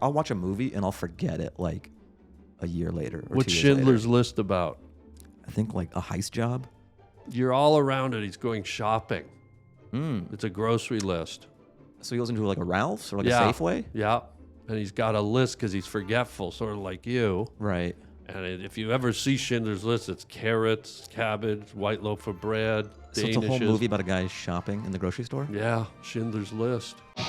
I'll watch a movie and I'll forget it like a year later. Or What's 2 years Schindler's later. List about? I think like a heist job. You're all around it. He's going shopping. Mm. It's a grocery list. So he goes into like a Ralph's or like Yeah. a Safeway? Yeah. And he's got a list because he's forgetful, sort of like you. Right. And if you ever see Schindler's List, it's carrots, cabbage, white loaf of bread, So it's a whole Danishes. movie about a guy shopping in the grocery store? Yeah, Schindler's List. Going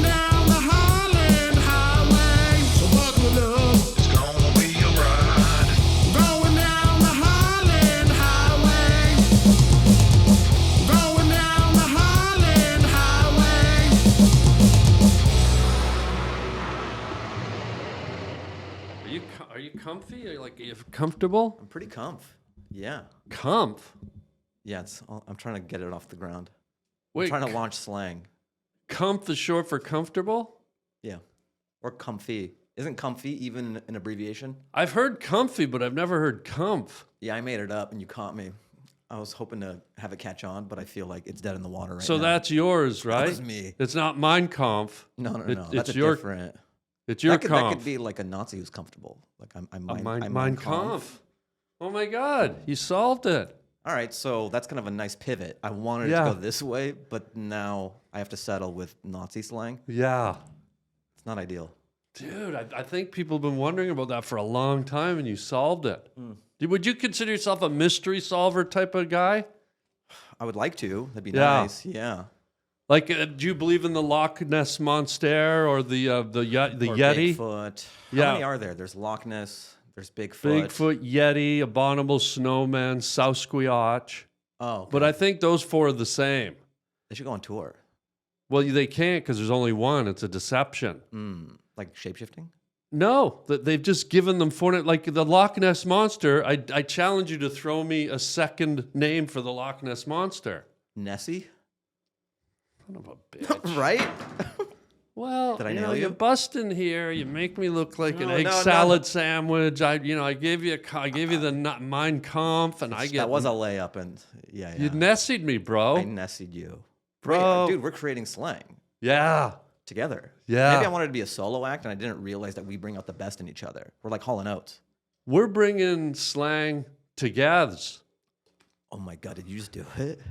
down the Harland Highway, so buckle up. It's gonna be a ride. Going down the Harland Highway. Going down the Harland Highway. Are you comfy? Are you comfortable? I'm pretty comf. Yeah. Comf? Yeah, I'm trying to get it off the ground. Wait, I'm trying to launch slang. comf is short for comfortable? Yeah. Or comfy. Isn't comfy even an abbreviation? I've heard comfy, but I've never heard comf. Yeah, I made it up and you caught me. I was hoping to have it catch on, but I feel like it's dead in the water right So now. that's yours, right? That was me. It's not Mein Kampf. No. It's That's your different. It's your That Kampf. could be like a Nazi who's comfortable. Like I'm Mein Kampf. Oh my God, you solved it. All right, so that's kind of a nice pivot. I wanted it to go this way, but now I have to settle with Nazi slang. Yeah. It's not ideal. Dude, I think people have been wondering about that for a long time, and you solved it. Would you consider yourself a mystery solver type of guy? I would like to. That'd be Yeah. nice. Yeah. Like, do you believe in the Loch Ness Monster or the Or Yeti? Bigfoot. Yeah. How many are there? There's Loch Ness. There's Bigfoot. Bigfoot, Yeti, Abominable Snowman, Sasquatch. Oh, okay. But I think those four are the same. They should go on tour. Well, they can't because there's only one. It's a deception. Like shapeshifting? No, they've just given them four. Like the Loch Ness Monster, I challenge you to throw me a second name for the Loch Ness Monster. Nessie? Son of a bitch. Right? Well, Did I nail you? You're busting here. You make me look like an egg no. salad sandwich. I gave you the Mein Kampf, and I get That was a layup, and yeah. You nessied me, bro. I nessied you. Bro. Wait, dude, we're creating slang Yeah. together. Yeah. Maybe I wanted to be a solo act, and I didn't realize that we bring out the best in each other. We're like Hall & Oates. We're bringing slang together. Oh my God, did you just do it?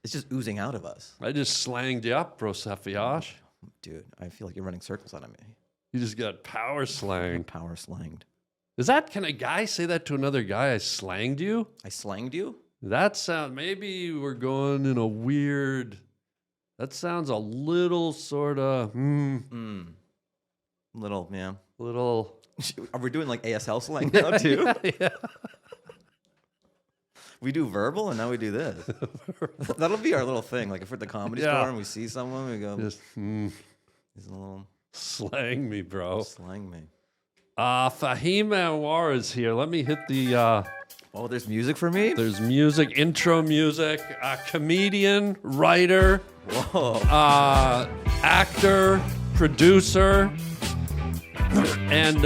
It's just oozing out of us. I just slanged you up, bro, Safiash. Dude, I feel like you're running circles out of me. You just got power slang. Power slanged. Can a guy say that to another guy? I slanged you? I slanged you? That sound, maybe we're going in a weird, that sounds a little sort of, Little, yeah. little. Are we doing like ASL slang now too? Yeah. We do verbal and now we do this. That'll be our little thing. Like if we're at the comedy Yeah. store and we see someone, we go, Just he's a little slang me, bro. slang me. Fahim Anwar is here. Let me hit the, Oh, there's music for me? there's music, intro music, comedian, writer, Whoa. actor, producer, and,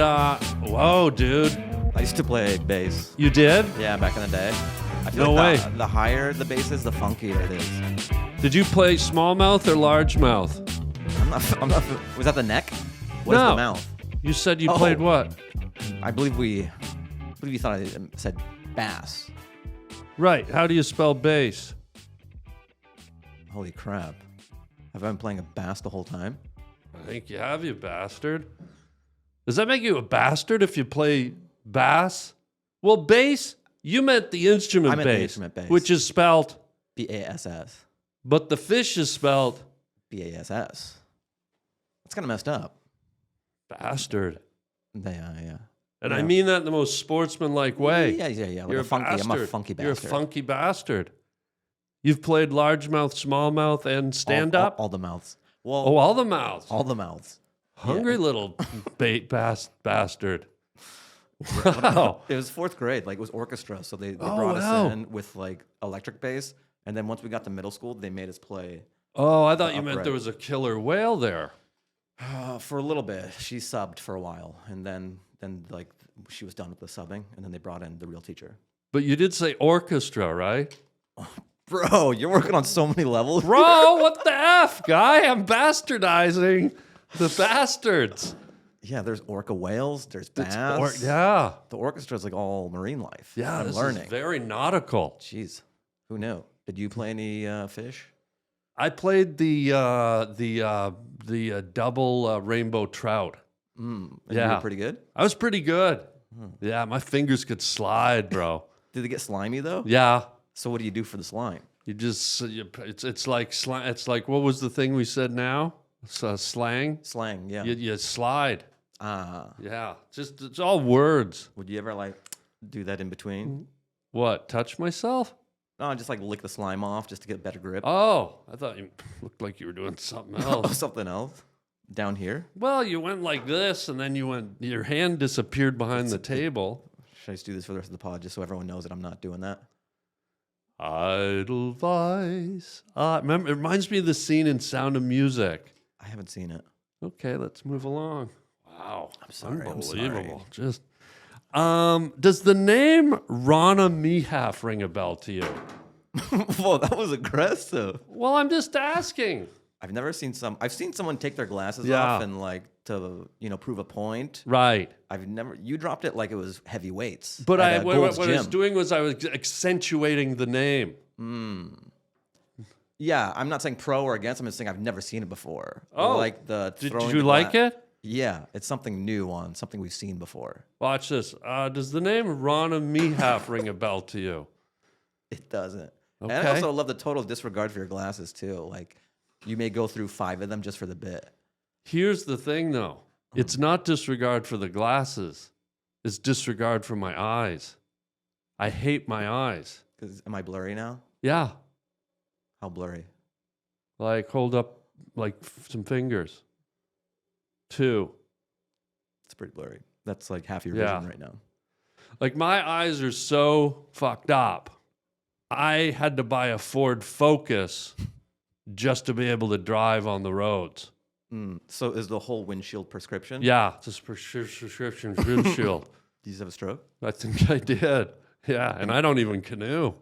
whoa, dude. I used to play bass. You did? Yeah, back in the day. I feel No like way. The higher the bass is, the funkier it is. Did you play smallmouth or largemouth? I'm not, was that the neck? What is No. the mouth? You said you Oh. played what? I believe you thought I said bass. Right. How do you spell bass? Holy crap. Have I been playing a bass the whole time? I think you have, you bastard. Does that make you a bastard if you play bass? Well, bass, you meant the instrument I meant the bass, instrument bass. which is spelled, B-A-S-S. but the fish is spelled B-A-S-S. That's kind of messed up. bastard. Yeah. And I mean that in the most sportsmanlike way. Yeah. Like You're a funky, bastard. I'm a funky bastard. You're a funky bastard. You've played largemouth, smallmouth, and stand-up? All the mouths. Well, all the mouths. all the mouths. Hungry little bastard. Wow. It was fourth grade. Like it was orchestra. So they Oh, brought wow. us in with like electric bass. And then once we got to middle school, they made us play Oh, I thought you meant upright. there was a killer whale there. for a little bit. She subbed for a while. And then like she was done with the subbing. And then they brought in the real teacher. But you did say orchestra, right? Bro, you're working on so many levels. Bro, what the F, guy? I'm bastardizing the bastards. Yeah, there's orca whales. There's bass. Yeah. The orchestra's like all marine life. Yeah, I'm this learning. is very nautical. Jeez, who knew? Did you play any fish? I played the double rainbow trout. And you Yeah. were pretty good. I was pretty good. Yeah, my fingers could slide, bro. Did they get slimy though? Yeah. So what do you do for the slime? It's like what was the thing we said now? Slang. Slang, yeah. You slide. Ah, Yeah, it's all words. would you ever like do that in between? What? Touch myself? No, just like lick the slime off just to get better grip. Oh, I thought you looked like you were doing something else. Something else down here. Well, you went like this, and then your hand disappeared behind the table. Should I just do this for the rest of the pod just so everyone knows that I'm not doing that? Edelweiss. Remember, it reminds me of the scene in Sound of Music. I haven't seen it. Okay, let's move along. Wow, I'm sorry. unbelievable. Just, does the name Rana Mihaf ring a bell to you? Whoa, that was aggressive. Well, I'm just asking. I've seen someone take their glasses Yeah. off and like to prove a point. Right. You dropped it like it was heavy weights. But at what Gold's I was Gym. doing was I was accentuating the name. Yeah, I'm not saying pro or against. I'm just saying I've never seen it before. Oh. Like the Did throwing you the like it? Yeah, it's something new on something we've seen before. Watch this. Does the name Rana Mihaf ring a bell to you? It doesn't. Okay. And I also love the total disregard for your glasses too. Like you may go through 5 of them just for the bit. Here's the thing, though. It's not disregard for the glasses. It's disregard for my eyes. I hate my eyes. Am I blurry now? Yeah. How blurry? Like, hold up, like, some fingers. 2. It's pretty blurry. That's like half your Yeah. vision right now. Like, my eyes are so fucked up. I had to buy a Ford Focus just to be able to drive on the roads. So is the whole windshield prescription? Yeah, it's a prescription windshield. Do you just have a stroke? I think I did. Yeah, and I don't even canoe.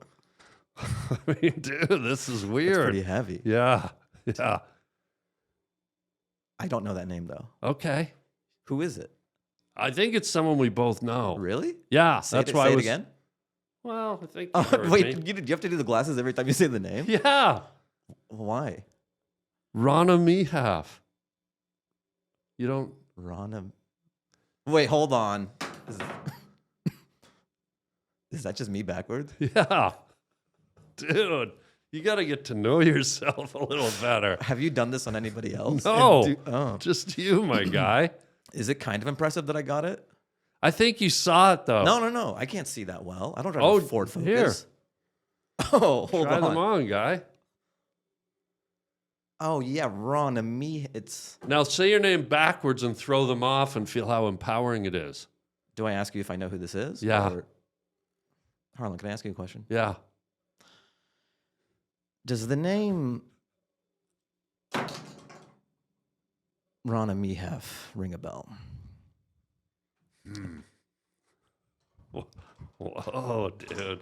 I mean, dude, this is It's weird. pretty heavy. Yeah, yeah. I don't know that name though. Okay. Who is it? I think it's someone we both know. Really? Yeah, Say that's it, why say I it was. again. Well, I think. Oh, you heard wait, me. you have to do the glasses every time you say the name? Yeah, Why? Rana Mihaf. You don't. Rana. Wait, hold on. Is that just me backwards? Yeah, dude, you got to get to know yourself a little better. Have you done this on anybody else? No, Oh. just you, my guy. Is it kind of impressive that I got it? I think you saw it though. No. I can't see that well. I don't drive Oh, a Ford Focus. here. Oh, hold Try on. them on, guy. Oh, yeah, Ron and me. Now say your name backwards and throw them off and feel how empowering it is. Do I ask you if I know who this is? Yeah. Or- Harlan, can I ask you a question? Yeah. Does the name Rana Mihaf ring a bell? Whoa, dude.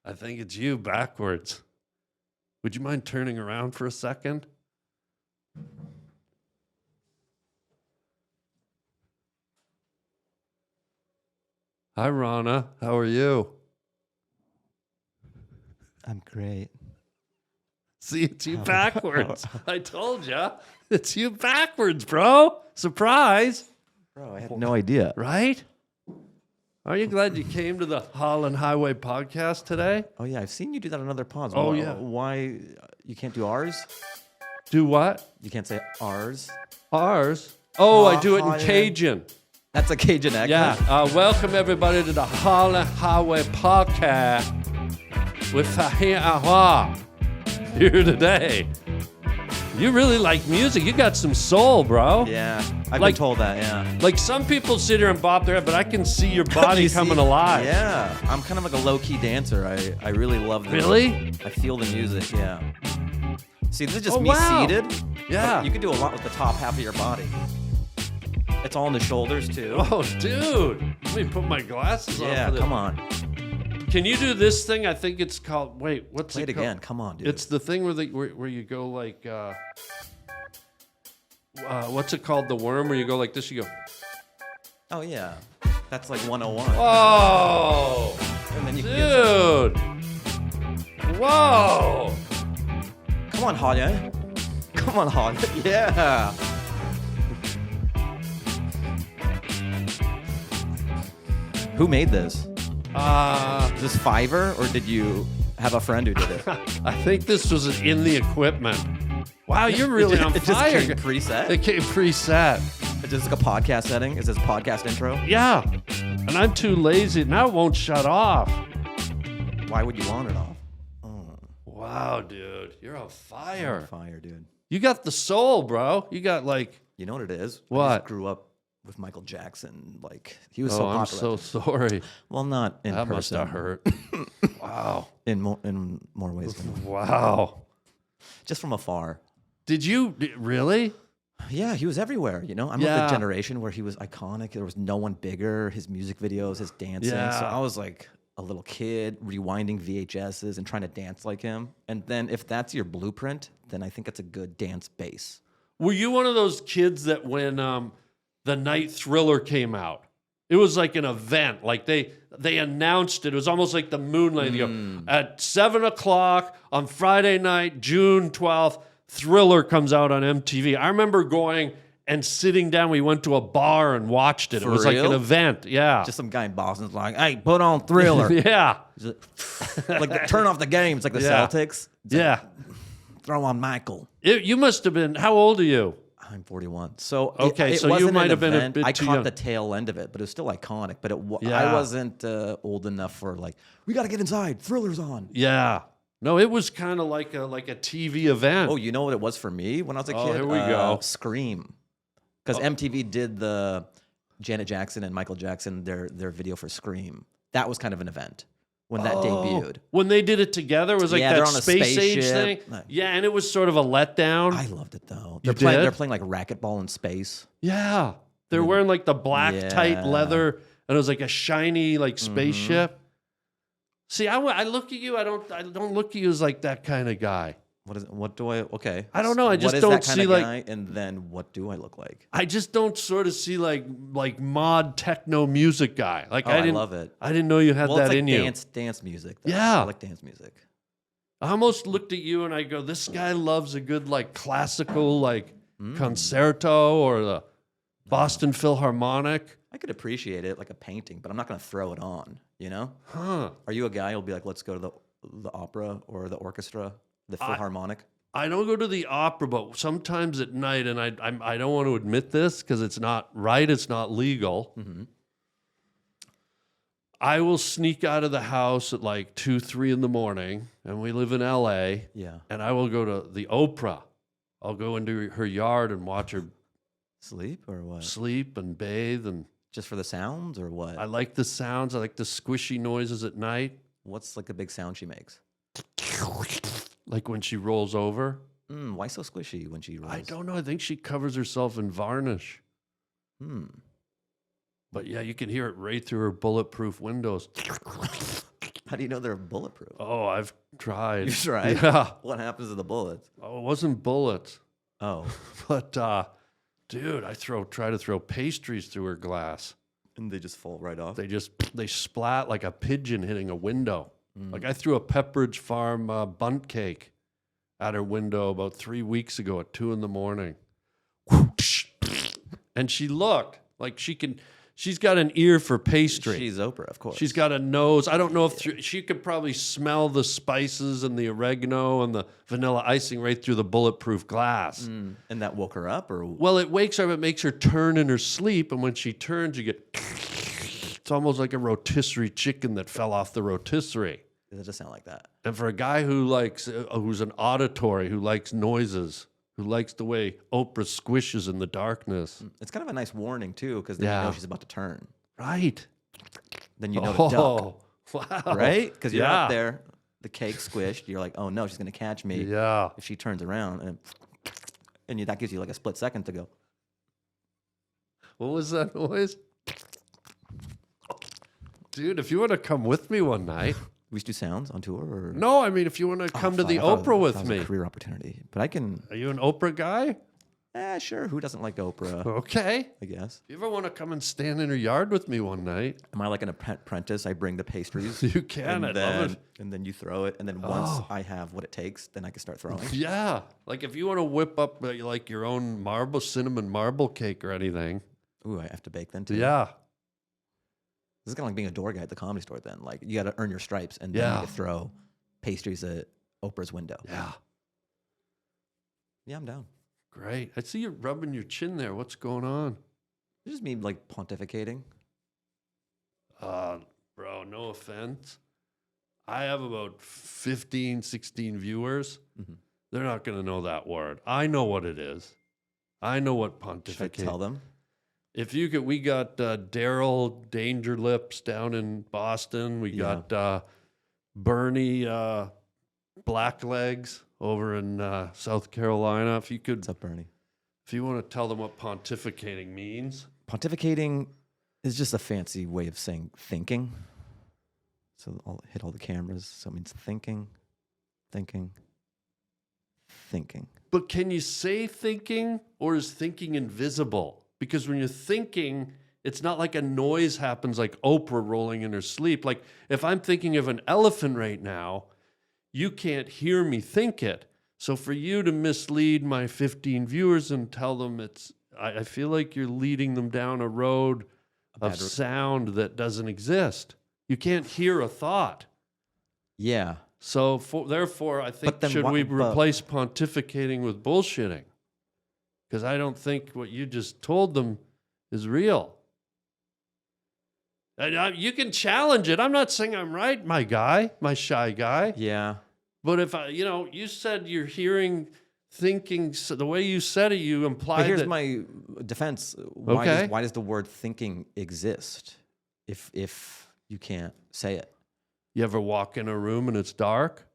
I think it's you backwards. Would you mind turning around for a second? Hi, Rana. How are you? I'm great. See, it's you backwards. I told ya. It's you backwards, bro. Surprise. Bro, I had no idea. Right? Are you glad you came to the Harland Highway podcast today? Oh, yeah, I've seen you do that on other pods. Oh, Why- yeah. Why you can't do ours? Do what? You can't say ours? Ours? Oh, I do it in Harland. Cajun. That's a Cajun accent. Yeah. Welcome everybody to the Harland Highway podcast with FAHIM ANWAR here today. You really like music. You got some soul, bro. Yeah, I've Like- been told that, yeah. Like some people sit here and bob their head, but I can see your body You see- coming alive. Yeah, I'm kind of like a low-key dancer. I really love this. Really? I feel the music, yeah. See, this is just Oh, me wow. seated. Yeah. But you can do a lot with the top half of your body. It's all in the shoulders, too. Oh, dude. Let me put my glasses on. Yeah, for this. come on. Can you do this thing? I think it's called. Wait, what's Play it it called? again. Come on, dude. It's the thing where you go like. What's it called? The worm where you go like this. You go. Oh yeah, that's like 101. Oh, And then you dude. Whoa. Come on, Harland. Come on, Harland. Yeah. Who made this? Is this Fiverr, or did you have a friend who did it? I think this was in the equipment. Wow, you're really on It just fire. came preset? It came preset. Is this like a podcast setting? Is this podcast intro? Yeah. And I'm too lazy. Now it won't shut off. Why would you want it off? Wow, dude. You're on fire. Fire, dude. You got the soul, bro. You got like. You know what it is? I What? just grew up with Michael Jackson. Like, he was Oh, so I'm popular. so sorry. Well, not in That person. must have hurt. Wow. In more ways than one. Wow. Just from afar. Really? Yeah, he was everywhere, you know? I'm of Yeah. the generation where he was iconic. There was no one bigger. His music videos, his dancing. So Yeah. I was like a little kid rewinding VHSs and trying to dance like him. And then if that's your blueprint, then I think it's a good dance base. Were you one of those kids that when the night Thriller came out, it was like an event. Like they announced it. It was almost like the Moonlight. They go, at 7:00 on Friday night, June 12th, Thriller comes out on MTV. I remember going and sitting down. We went to a bar and watched it. For it was like real? an event. Yeah. Just some guy in Boston's like, hey, put on Thriller. yeah. Like, turn off the games like the Yeah. Celtics. Yeah. Throw on Michael. You must have been, how old are you? I'm 41. So Okay, it so you wasn't might an have been a event. bit I too caught young. the tail end of it, but it was still iconic. But Yeah. I wasn't old enough for like, we got to get inside. Thriller's on. Yeah. No, it was kind of like a TV event. Oh, you know what it was for me when I was a Oh, kid? here we go. Scream. Because MTV did the Janet Jackson and Michael Jackson, their video for Scream. That was kind of an event when that debuted. When they did it together, it was like Yeah, that they're on a space age spaceship. thing. Yeah, and it was sort of a letdown. I loved it though. You They're did? playing like racquetball in space. Yeah. They're wearing like the black tight Yeah. leather, and it was like a shiny like spaceship. See, I look at you. I don't look at you as like that kind of guy. What is it? What do I? Okay. I don't know, I What just is don't that kind see, of like- guy, and then what do I look like? I just don't sort of see like mod techno music guy. Like Oh, I I didn't love it. I didn't know you had Well, that it's like in you. dance music. Though. Yeah. I like dance music. I almost looked at you and I go, this guy loves a good like classical like concerto or the Boston Philharmonic. I could appreciate it like a painting, but I'm not going to throw it on. You know? Huh. Are you a guy who'll be like, let's go to the opera or the orchestra, the Philharmonic? I don't go to the opera, but sometimes at night, and I don't want to admit this because it's not right, it's not legal. I will sneak out of the house at like 2, 3 in the morning, and we live in LA, Yeah. and I will go to the Oprah. I'll go into her yard and watch her Sleep or what? sleep and bathe, and Just for the sounds or what? I like the sounds. I like the squishy noises at night, What's like the big sound she makes? like when she rolls over. Why so squishy when she rolls? I don't know. I think she covers herself in varnish. But yeah, you can hear it right through her bulletproof windows. How do you know they're bulletproof? Oh, I've tried. You tried? Yeah. What happens to the bullets? Oh, it wasn't bullets. Oh, But dude, I try to throw pastries through her glass. and they just fall right off. They splat like a pigeon hitting a window. Like I threw a Pepperidge Farm bunt cake at her window about 3 weeks ago at 2 in the morning. And she looked like she's got an ear for pastry. She's Oprah, of course. She's got a nose. I don't know if she could probably smell the spices and the oregano and the vanilla icing right through the bulletproof glass. And that woke her up, or Well, it wakes her up. It makes her turn in her sleep, and when she turns, you get. It's almost like a rotisserie chicken that fell off the rotisserie. does it just sound like that? And for a guy who likes, who's an auditory, who likes noises, who likes the way Oprah squishes in the darkness, It's kind of a nice warning too, because then Yeah. you know she's about to turn. right? Then you know to duck, Wow! right? Because you're Yeah. out there, the cake squished. You're like, oh no, she's gonna catch me. Yeah. If she turns around, and that gives you like a split second to go. What was that noise? Dude, if you want to come with me one night. We should do sounds on tour? Or? No, I mean, if you want to come to the Oprah with me. A career opportunity. But I can... Are you an Oprah guy? Sure. Who doesn't like Oprah? Okay. I guess. If you ever want to come and stand in her yard with me one night. Am I like an apprentice? I bring the pastries. You can. I love it. And then you throw it. And then once I have what it takes, then I can start throwing. Yeah. Like if you want to whip up like your own cinnamon marble cake or anything. Ooh, I have to bake then too. Yeah. This is kind of like being a door guy at the Comedy Store then. Like, you got to earn your stripes, and then you can throw pastries at Oprah's window. Yeah. Yeah, I'm down. Great. I see you rubbing your chin there. What's going on? It's just me, like, pontificating. Bro, no offense. I have about 15, 16 viewers. Mm-hmm. They're not going to know that word. I know what it is. I know what Should I pontificate. tell them? If you could, we got Daryl Danger Lips down in Boston. We got Bernie Blacklegs over in South Carolina. If you could, What's up, Bernie? if you want to tell them what pontificating means. Pontificating is just a fancy way of saying thinking. So I'll hit all the cameras. So it means thinking. But can you say thinking, or is thinking invisible? Because when you're thinking, it's not like a noise happens like Oprah rolling in her sleep. Like if I'm thinking of an elephant right now, you can't hear me think it. So for you to mislead my 15 viewers and tell them I feel like you're leading them down a road of sound that doesn't exist. You can't hear a thought. Yeah. So therefore, I think should we replace pontificating with bullshitting? Because I don't think what you just told them is real. And you can challenge it. I'm not saying I'm right, my shy guy. Yeah. But if you said you're hearing, thinking, so the way you said it, you implied But here's that. my defense. Okay. Why does the word thinking exist if you can't say it? You ever walk in a room and it's dark?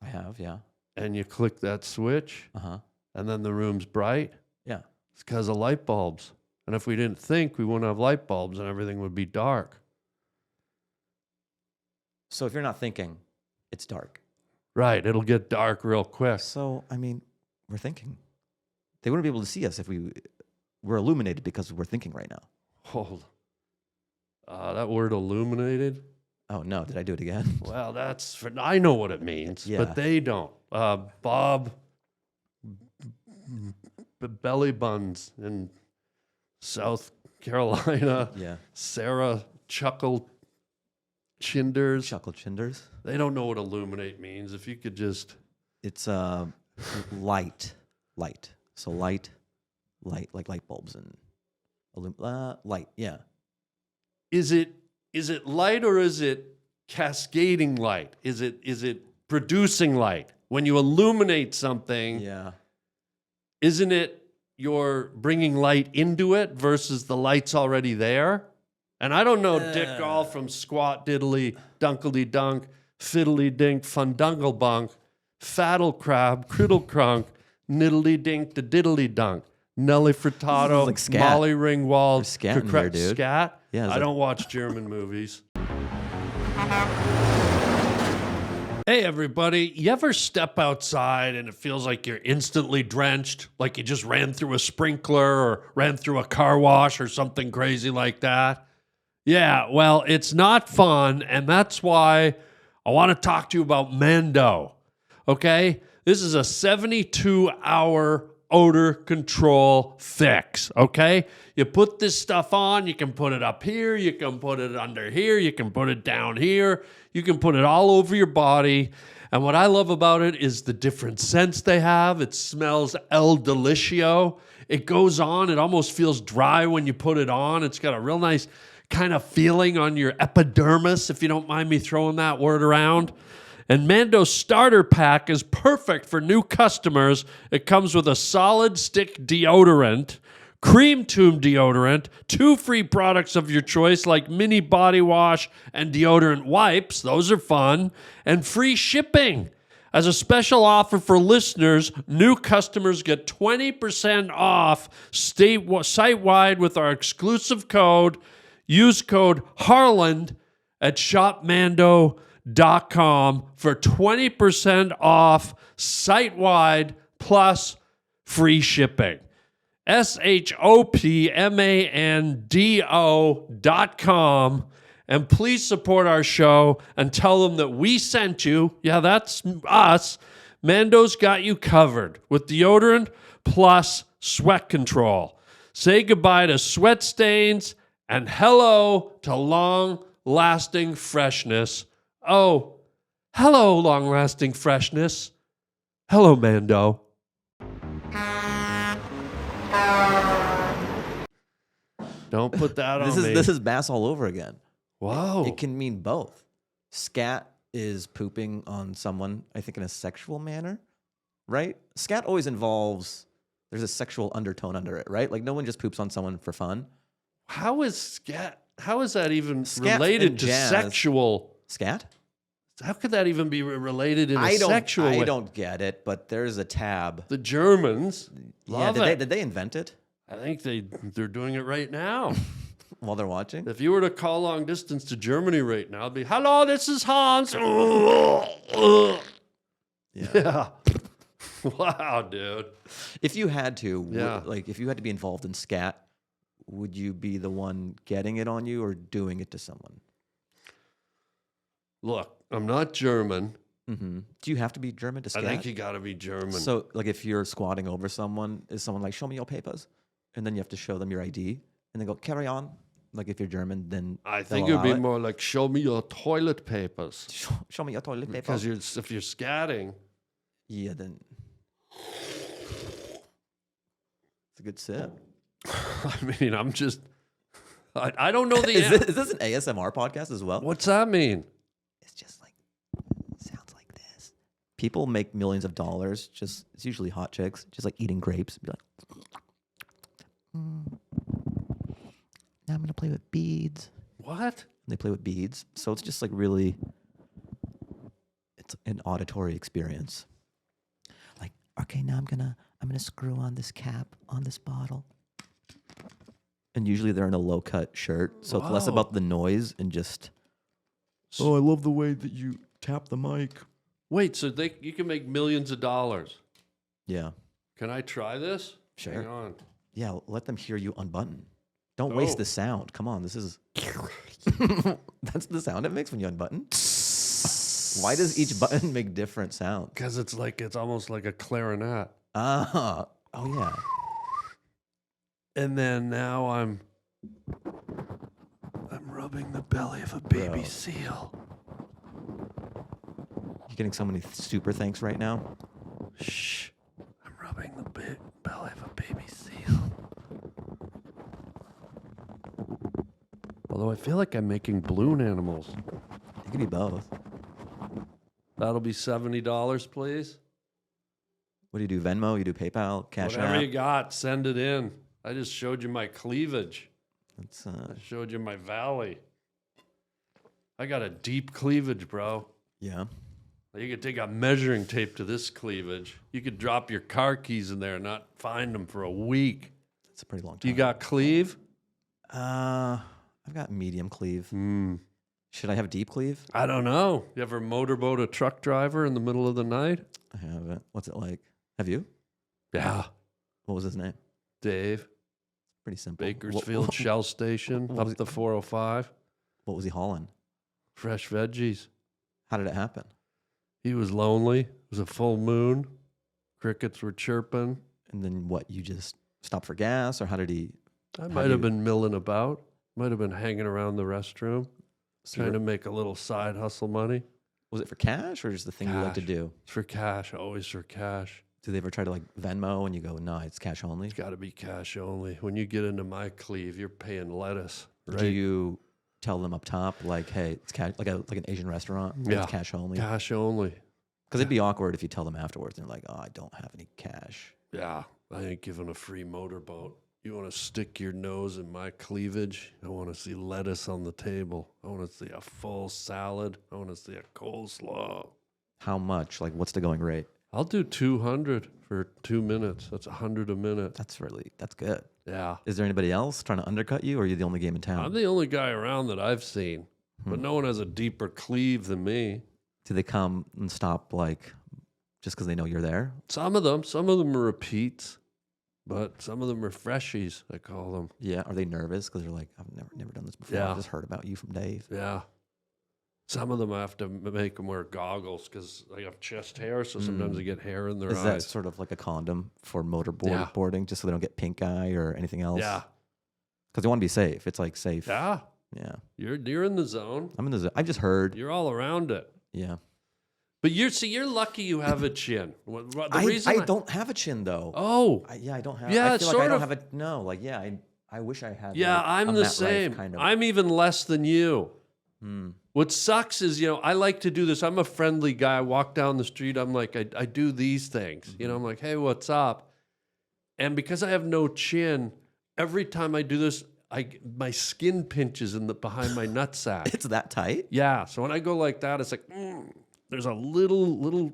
I have, yeah. And you click that switch, and then the room's bright? Yeah. It's because of light bulbs. And if we didn't think, we wouldn't have light bulbs and everything would be dark. So if you're not thinking, it's dark. Right. It'll get dark real quick. So, I mean, we're thinking. They wouldn't be able to see us if we're illuminated because we're thinking right now. Hold. That word illuminated? Oh, no. Did I do it again? Well, I know what it means, but they don't. Bob Belly Buns in South Carolina. Yeah. Sarah Chuckle Chinders. Chuckle Chinders. They don't know what illuminate means. If you could just... It's light. So light, like light bulbs and light, yeah. Is it light or is it cascading light? Is it producing light? When you illuminate something, Yeah. isn't it you're bringing light into it versus the light's already there? And I don't know Dick Gall from Squat Diddly, Dunkledy Dunk, Fiddly Dink, Fundungle Bunk, Faddle Crab, Criddle Crunk, Niddly Dink, the Diddly Dunk, Nelly Furtado, like scat. Molly Ringwald, We're scatting here, dude. Scat? Yeah, I don't watch German movies. Hey, everybody. You ever step outside and it feels like you're instantly drenched, like you just ran through a sprinkler or ran through a car wash or something crazy like that? Yeah, well, it's not fun, and that's why I want to talk to you about Mando, okay? This is a 72-hour odor control fix, okay? You put this stuff on, you can put it up here, you can put it under here, you can put it down here, you can put it all over your body. And what I love about it is the different scents they have. It smells El Delicio. It goes on, it almost feels dry when you put it on. It's got a real nice kind of feeling on your epidermis, if you don't mind me throwing that word around. And Mando's starter pack is perfect for new customers. It comes with a solid stick deodorant, cream tube deodorant, 2 free products of your choice like mini body wash and deodorant wipes. Those are fun. And free shipping. As a special offer for listeners, new customers get 20% off site-wide with our exclusive code. Use code Harland at shopmando.com for 20% off site-wide plus free shipping. shopmando.com. And please support our show and tell them that we sent you. Yeah, that's us. Mando's got you covered with deodorant plus sweat control. Say goodbye to sweat stains and hello to long-lasting freshness. Oh, hello, long-lasting freshness. Hello, Mando. Don't put that on me. This is bass all over again. Whoa. It can mean both. Scat is pooping on someone, I think, in a sexual manner, right? Scat always involves, there's a sexual undertone under it, right? Like no one just poops on someone for fun. How is scat? How is that even Scat related and to jazz. Sexual? Scat? How could that even be related in a sexual way? I don't get it, but there's a tab. The Germans love it. Did they invent it I think they're doing it right now. while they're watching? If you were to call long distance to Germany right now, it'd be, hello, this is Hans. Yeah. Wow, dude. If you had to, Yeah. like if you had to be involved in scat, would you be the one getting it on you or doing it to someone? Look, I'm not German. Mm-hmm. Do you have to be German to I scat? think you got to be German. So, like, if you're squatting over someone, is someone like, "Show me your papers," and then you have to show them your ID, and they go, "Carry on." Like, if you're German, then I they'll think it'd be allow it. more like, show me your toilet papers. Show me your toilet paper. Because if you're scatting, Yeah, then it's a good sip. I mean, I'm just, I don't know the Is this an ASMR podcast as well? What's that mean? It's just like sounds like this. People make millions of dollars. It's usually hot chicks, just like eating grapes. Be like, now I'm gonna play with beads. What? They play with beads, so it's just like really, it's an auditory experience. Like, okay, now I'm gonna screw on this cap on this bottle. And usually they're in a low cut shirt, so it's less Wow. about the noise and just. Oh, I love the way that you tap the mic. Wait, so you can make millions of dollars. Yeah, Can I try this? Sure. Hang on. yeah. Let them hear you unbutton. Don't Oh. waste the sound. Come on, this is. That's the sound it makes when you unbutton. Why does each button make different sounds? Because it's almost like a clarinet. Oh yeah. And then now I'm rubbing the belly of a baby Bro. seal. You're getting so many super thanks right now. Shh. I'm rubbing the belly of a baby seal. Although I feel like I'm making balloon animals. It could be both. That'll be $70, please. What do you do? Venmo? You do PayPal? Cash Whatever App? you got, send it in. I just showed you my cleavage. That's, I showed you my valley. I got a deep cleavage, bro. yeah. You could take a measuring tape to this cleavage. You could drop your car keys in there and not find them for a week. It's a pretty long time. You got cleave? I've got medium cleave. Should I have deep cleave? I don't know. You ever motorboat a truck driver in the middle of the night? I haven't. What's it like? Have you? Yeah. What was his name? Dave, Pretty simple. Bakersfield Shell Station, what up was the 405. What was he hauling? Fresh veggies. How did it happen? He was lonely. It was a full moon. Crickets were chirping. And then what? You just stopped for gas, or how did he? I might have been milling about. Might have been hanging around the restroom, So trying to make a little side hustle money. was it for cash or just the thing you like to Cash. do? It's for cash, always for cash. Do they ever try to like Venmo and you go, no, it's cash only? It's got to be cash only. When you get into my cleave, you're paying lettuce, right? Do you tell them up top like, hey, it's cash, like an Asian restaurant? Yeah. It's cash only. Cash only. Because it'd be awkward if you tell them afterwards and they're like, oh, I don't have any cash. Yeah, I ain't giving a free motorboat. You want to stick your nose in my cleavage? I want to see lettuce on the table. I want to see a full salad. I want to see a coleslaw. How much? Like, what's the going rate? I'll do 200 for 2 minutes. That's 100 a minute. That's good. Yeah. Is there anybody else trying to undercut you, or are you the only game in town? I'm the only guy around that I've seen. but no one has a deeper cleave than me. Do they come and stop like just because they know you're there? Some of them are repeats, but some of them are freshies, I call them. Yeah. Are they nervous because they're like, I've never done this before. Yeah. I just heard about you from Dave. Yeah. Some of them I have to make them wear goggles because I have chest hair, so sometimes they get hair in their Is that eyes. sort of like a condom for Yeah. boarding, just so they don't get pink eye or anything else? Yeah. Because they want to be safe. It's like safe. Yeah. Yeah. You're in the zone. I'm in the. I just heard. You're all around it. Yeah. But you're lucky you have a chin. I don't have a chin though. Oh. I don't have. Yeah, I it's feel like I sort don't of- have a. No, like yeah. I wish I had. Yeah, like, I'm a the Matt Rife same. kind of. I'm even less than you. Hmm. What sucks is, I like to do this. I'm a friendly guy. I walk down the street. I'm like, I do these things. I'm like, hey, what's up? And because I have no chin, every time I do this, my skin pinches behind my nutsack. It's that tight. Yeah. So when I go like that, it's like, there's a little.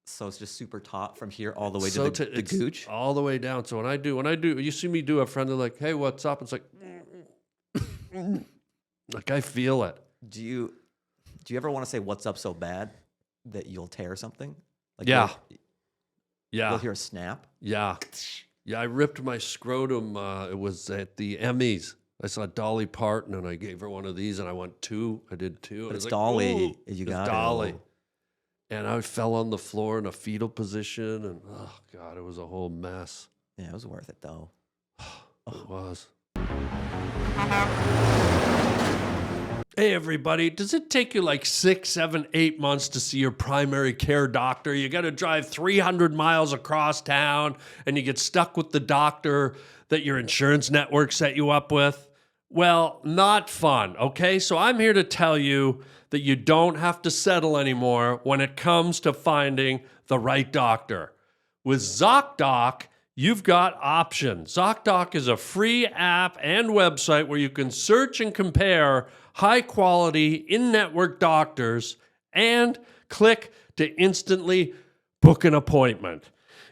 So it's just super taut from here all the way so to the it's gooch. all the way down. So when I do, you see me do a friend, they're like, hey, what's up? It's like, like I feel it. Do you ever want to say what's up so bad that you'll tear something? Like Yeah. You'll hear a snap. Yeah. Yeah, I ripped my scrotum. It was at the Emmys. I saw Dolly Parton, and I gave her one of these, and I went two. I did two. But and it's I was Dolly. "Ooh." You It's got it. Dolly. And I fell on the floor in a fetal position, and oh God, it was a whole mess. Yeah, it was worth it though. It was. Hey everybody, does it take you like 6, 7, 8 months to see your primary care doctor? You got to drive 300 miles across town and you get stuck with the doctor that your insurance network set you up with? Well, not fun, okay? So I'm here to tell you that you don't have to settle anymore when it comes to finding the right doctor. With Zocdoc, you've got options. Zocdoc is a free app and website where you can search and compare high-quality in-network doctors and click to instantly book an appointment.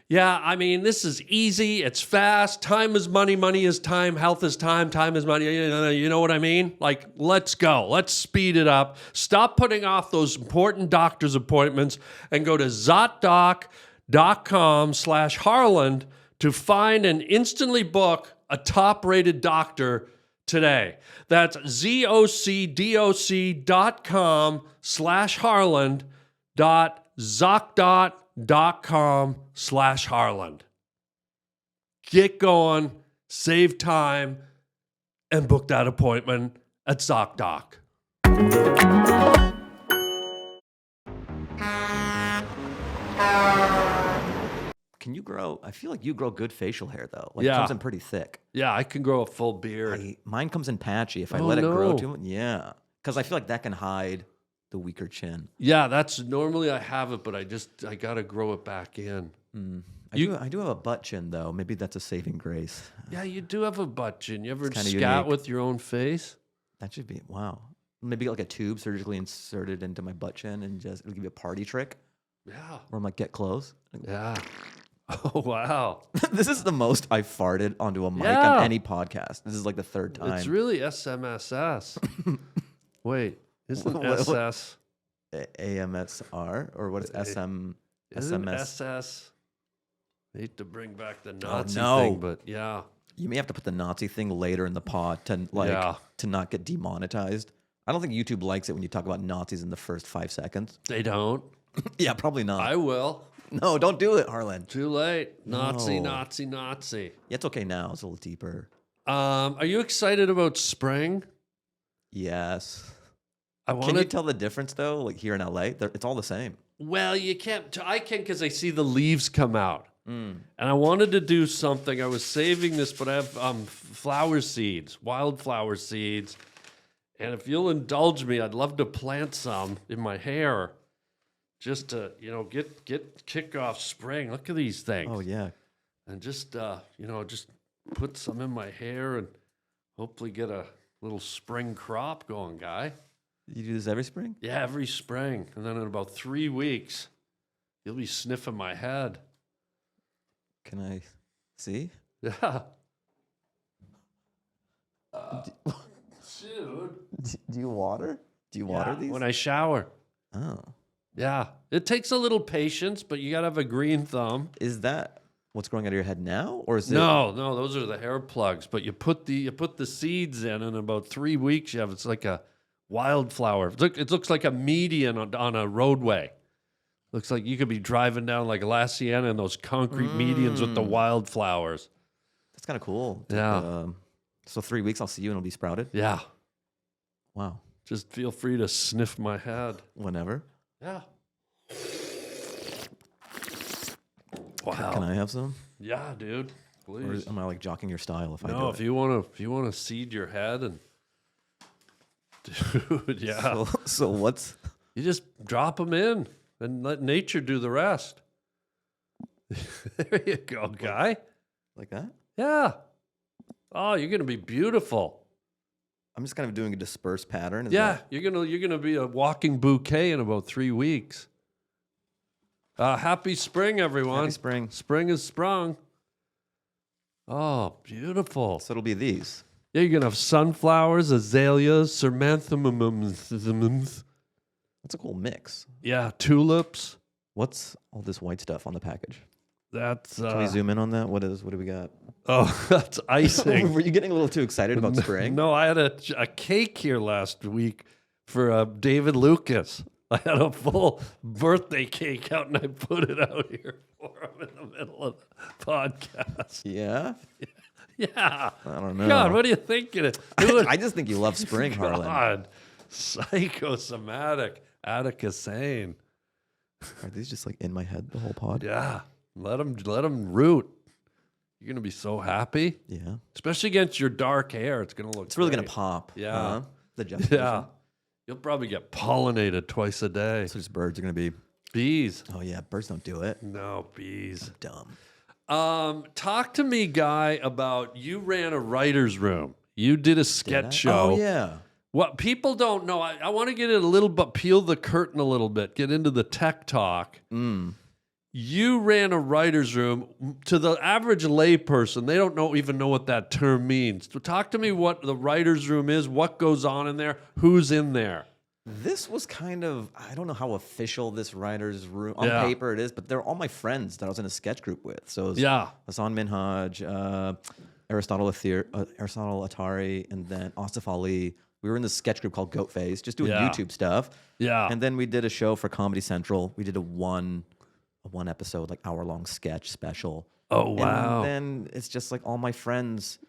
Yeah, I mean, this is easy. It's fast. Time is money. Money is time. Health is time. Time is money. You know what I mean? Like, let's go. Let's speed it up. Stop putting off those important doctor's appointments and go to Zocdoc.com/Harland to find and instantly book a top-rated doctor today. That's ZocDoc.com/Harland. Get going, save time, and book that appointment at Zocdoc. Can you grow? I feel like you grow good facial hair though. Like Yeah. it comes in pretty thick. Yeah, I can grow a full beard. Mine comes in patchy if I Oh, let it grow no. too much. Yeah, because I feel like that can hide the weaker chin. Yeah, that's normally I have it, but I gotta grow it back in. I do have a butt chin though. Maybe that's a saving grace. Yeah, you do have a butt chin. You ever kinda scat unique. with your own face? That should be wow. Maybe get like a tube surgically inserted into my butt chin and just it'll give you a party trick Yeah. where I'm like, get close. Yeah. Oh wow. This is the most I farted onto a mic Yeah. on any podcast. This is like the third time. It's really SMSS. Wait, isn't What- SS? AMSR or what is SM? Isn't SMS? SS? I hate to bring back the Nazi no. thing, but yeah. You may have to put the Nazi thing later in the pod to Yeah. to not get demonetized. I don't think YouTube likes it when you talk about Nazis in the first 5 seconds. They don't. Yeah, probably not. I will. No, don't do it, Harland. Too late. Nazi, No. Nazi, Nazi. Yeah, it's okay now. It's a little deeper. Are you excited about spring? Yes. I Can want you to. tell the difference though? Like here in LA, it's all the same. Well, you can't. I can because I see the leaves come out. And I wanted to do something. I was saving this, but I have flower seeds, wildflower seeds. And if you'll indulge me, I'd love to plant some in my hair, just to get kick off spring. Look at these things. Oh yeah. And just just put some in my hair and hopefully get a little spring crop going, guy. You do this every spring? Yeah, every spring. And then in about 3 weeks, you'll be sniffing my head. Can I see? Yeah. Dude. Do you water? Do you water these? When I shower. Oh. Yeah. It takes a little patience, but you got to have a green thumb. Is that what's growing out of your head now? Or is it? No, those are the hair plugs. But you put the seeds in about 3 weeks, it's like a wildflower. It looks like a median on a roadway. Looks like you could be driving down like La Sienna and those concrete medians with the wildflowers. That's kind of cool. Yeah. So 3 weeks, I'll see you and it'll be sprouted? Yeah. Wow. Just feel free to sniff my head. Whenever. Yeah. Wow. Can I have some? Yeah, dude. Or Please. am I like jocking your style if I do No, it? if you want to seed your head and dude, yeah. So what's... You just drop them in and let nature do the rest. There you go, guy. Like that? Yeah. Oh, you're gonna be beautiful. I'm just kind of doing a dispersed pattern. Is Yeah, that- you're gonna be a walking bouquet in about 3 weeks. Happy spring, everyone. Happy spring. Spring is sprung. Oh, beautiful. So it'll be these. Yeah, you're gonna have sunflowers, azaleas, sermanthemums. That's a cool mix. Yeah, tulips. What's all this white stuff on the package? That's Can we zoom in on that? What do we got? oh, that's icing. Were you getting a little too excited about spring? No, I had a cake here last week for David Lucas. I had a full birthday cake out and I put it out here for him in the middle of the podcast. Yeah? Yeah. I don't know. God, what do you think of it? I just think you love spring, Harland. God, psychosomatic, Attica sane. Are these just like in my head the whole pod? Yeah, let them root. You're gonna be so happy, Yeah. especially against your dark hair. It's gonna look. It's really great. going to pop. Yeah. huh? The juxtaposition. Yeah, you'll probably get pollinated twice a day. So just birds are going to be, Bees. oh yeah, birds don't do it. No, bees. Dumb. Talk to me, Guy, about you ran a writer's room. You did a Did I? sketch show. Oh yeah. What people don't know, I want to get in a little bit, peel the curtain a little bit, get into the tech talk. You ran a writer's room. To the average layperson, they don't even know what that term means. So talk to me what the writer's room is, what goes on in there, who's in there. This was kind of, I don't know how official this writer's room, on Yeah. paper it is, but they're all my friends that I was in a sketch group with. So it was Yeah. Hassan Minhaj, Aristotle Atari, and then Asif Ali. We were in this sketch group called Goat Face, just doing Yeah. YouTube stuff. Yeah. And then we did a show for Comedy Central. We did a one episode, like hour-long sketch special. Oh, wow. And then it's just like all my friends,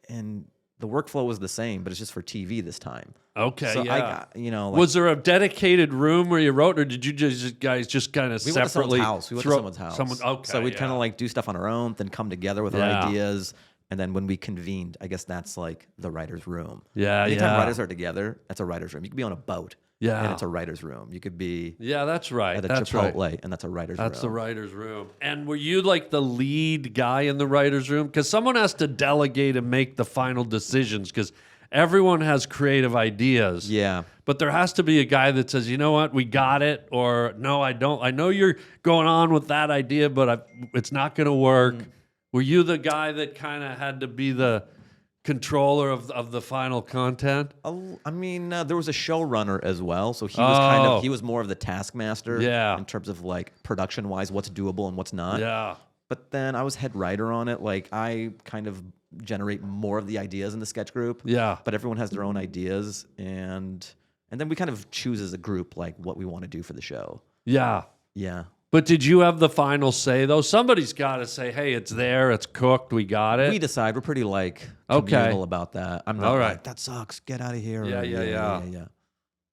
and the workflow was the same, but it's just for TV this time. Okay, So yeah. I got, like, Was there a dedicated room where you wrote, or did you guys just kind of we went to separately? someone's house. We went to someone's house. Okay, So we'd kind yeah. of like do stuff on our own, then come together with Yeah. our ideas. And then when we convened, I guess that's like the writer's room. Yeah, Anytime yeah. writers are together, that's a writer's room. You could be on a boat. Yeah. And it's a writer's room. You could be Yeah, that's right. at a That's Chipotle, right. and that's a writer's That's the room. writer's room. And were you like the lead guy in the writer's room? Because someone has to delegate and make the final decisions because everyone has creative ideas. Yeah. But there has to be a guy that says, you know what, we got it, or no, I don't. I know you're going on with that idea, but it's not going to work. Were you the guy that kind of had to be the controller of the final content? I mean, there was a showrunner as well, so he was Oh. he was more of the taskmaster. Yeah. In terms of like production wise, what's doable and what's not. Yeah. But then I was head writer on it. Like I kind of generate more of the ideas in the sketch group. Yeah. But everyone has their own ideas, and then we kind of choose as a group like what we want to do for the show. Yeah. Yeah. But did you have the final say, though? Somebody's got to say, hey, it's there, it's cooked, we got it. We decide. We're pretty like Okay. communal about that. I'm not All right. like, that sucks. Get out of here. Yeah, Or, yeah.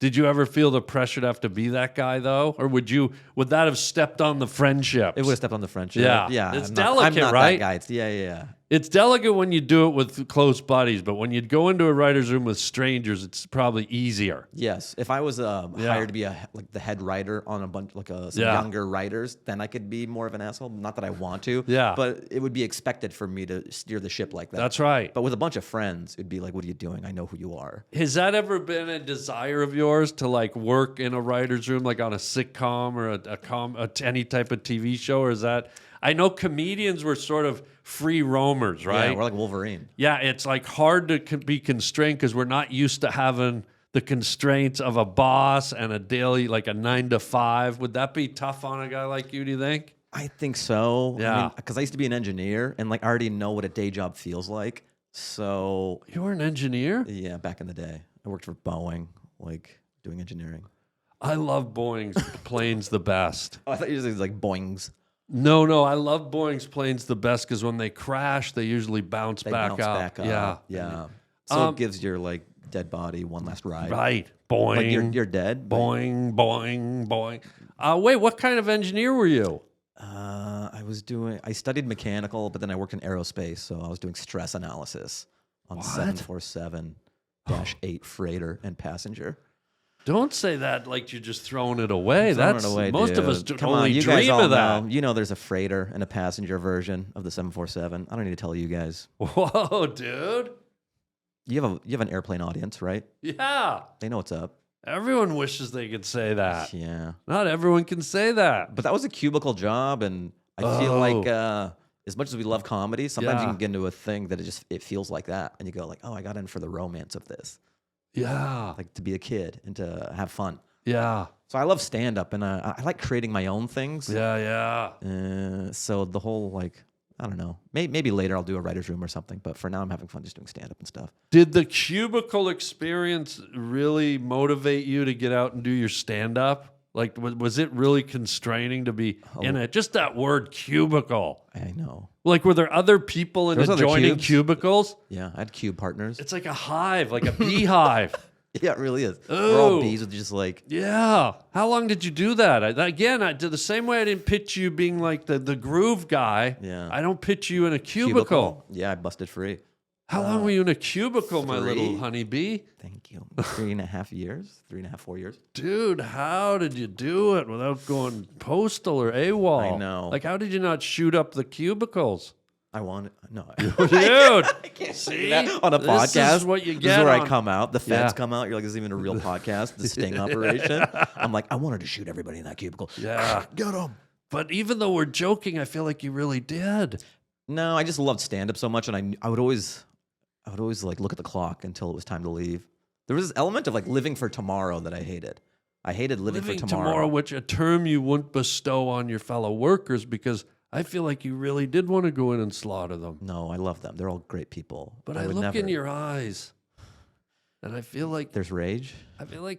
Did you ever feel the pressure to have to be that guy, though? Or would that have stepped on the friendships? It would have stepped on the friendship. Yeah. Yeah. It's I'm delicate, not right? That guy. It's, yeah. It's delicate when you do it with close buddies, but when you go into a writer's room with strangers, it's probably easier. Yes. If I was hired to be the head writer on a bunch some Yeah. younger writers, then I could be more of an asshole. Not that I want to. Yeah. But it would be expected for me to steer the ship like that. That's right. But with a bunch of friends, it'd be like, what are you doing? I know who you are. Has that ever been a desire of yours to like work in a writer's room, like on a sitcom or any type of TV show? Or is that, I know comedians were sort of free roamers, right? Yeah, we're like Wolverine. Yeah, it's like hard to be constrained because we're not used to having the constraints of a boss and a daily, like a 9 to 5. Would that be tough on a guy like you, do you think? I think so. Yeah. Because I used to be an engineer, and like I already know what a day job feels like. So You were an engineer? yeah, back in the day, I worked for Boeing, like doing engineering. I love Boeing's planes the best. Oh, I thought you were like boings. No, I love Boeing's planes the best because when they crash, they usually bounce They back bounce up. back up. Yeah. Yeah. So it gives your like dead body one last ride. Right. Boing. Like you're dead. but, Boing, boing, boing. Wait, what kind of engineer were you? I studied mechanical, but then I worked in aerospace, so I was doing stress analysis on 747-8 freighter and passenger. Don't say that like you're just throwing it away. Throwing That's it away, most of dude. us Come only on, you guys dream all of that. know. You know there's a freighter and a passenger version of the 747. I don't need to tell you guys. Whoa, dude. You have an airplane audience, right? Yeah. They know what's up. Everyone wishes they could say that. Yeah. Not everyone can say that. But that was a cubicle job, and I feel like as much as we love comedy, sometimes you Yeah. can get into a thing that it feels like that, and you go like, oh, I got in for the romance of this, Yeah. like to be a kid and to have fun. Yeah. So I love stand up, and I like creating my own things. Yeah. So the whole like I don't know, maybe later I'll do a writer's room or something, but for now I'm having fun just doing stand up and stuff. Did the cubicle experience really motivate you to get out and do your stand up? Like, was it really constraining to be in it? Just that word cubicle. I know. Like, were there other people in There was other adjoining cubes. cubicles? Yeah, I had cube partners. It's like a hive, like a beehive. Yeah, it really is. We're all Ooh. bees with just like Yeah. How long did you do that? I did the same way I didn't pitch you being like the groove guy. Yeah. I don't pitch you in a cubicle. Yeah, I busted free. How long were you in a cubicle, my little 3. honeybee? Thank you. 3.5 years, 4 years. Dude, how did you do it without going postal or AWOL? I know. Like, how did you not shoot up the cubicles? I wanted no. Dude, I can't see? say that on a This podcast. is what you This get is where I on- come out. The feds Yeah. come out. You're like, this isn't even a real podcast. The sting operation. I'm like, I wanted to shoot everybody in that cubicle. Yeah. Get them. But even though we're joking, I feel like you really did. No, I just loved stand up so much, and I would always like look at the clock until it was time to leave. There was this element of like living for tomorrow that I hated. I hated living Living for tomorrow, which a term you wouldn't bestow on your fellow workers because I feel like you really did want to go in and slaughter them. No, I love them. They're all great people. But I would look never. in your eyes, and I feel like There's rage.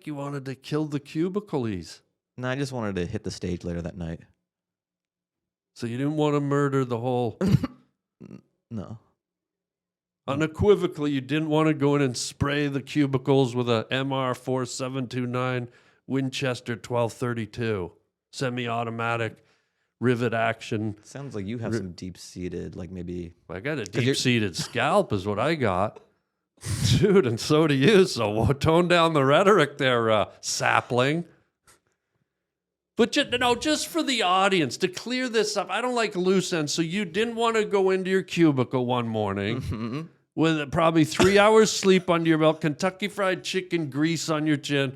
you wanted to kill the cubicles. No, I just wanted to hit the stage later that night. So you didn't want to murder the whole. No. Unequivocally, you didn't want to go in and spray the cubicles with a MR 4729 Winchester 1232 semi-automatic rivet action. Sounds like you have some deep seated, like maybe. I got a you're- deep-seated scalp is what I got. Dude, and so do you. So tone down the rhetoric there, sapling. But just for the audience, to clear this up, I don't like loose ends. So you didn't want to go into your cubicle one morning with probably 3 hours sleep under your belt, Kentucky Fried Chicken grease on your chin,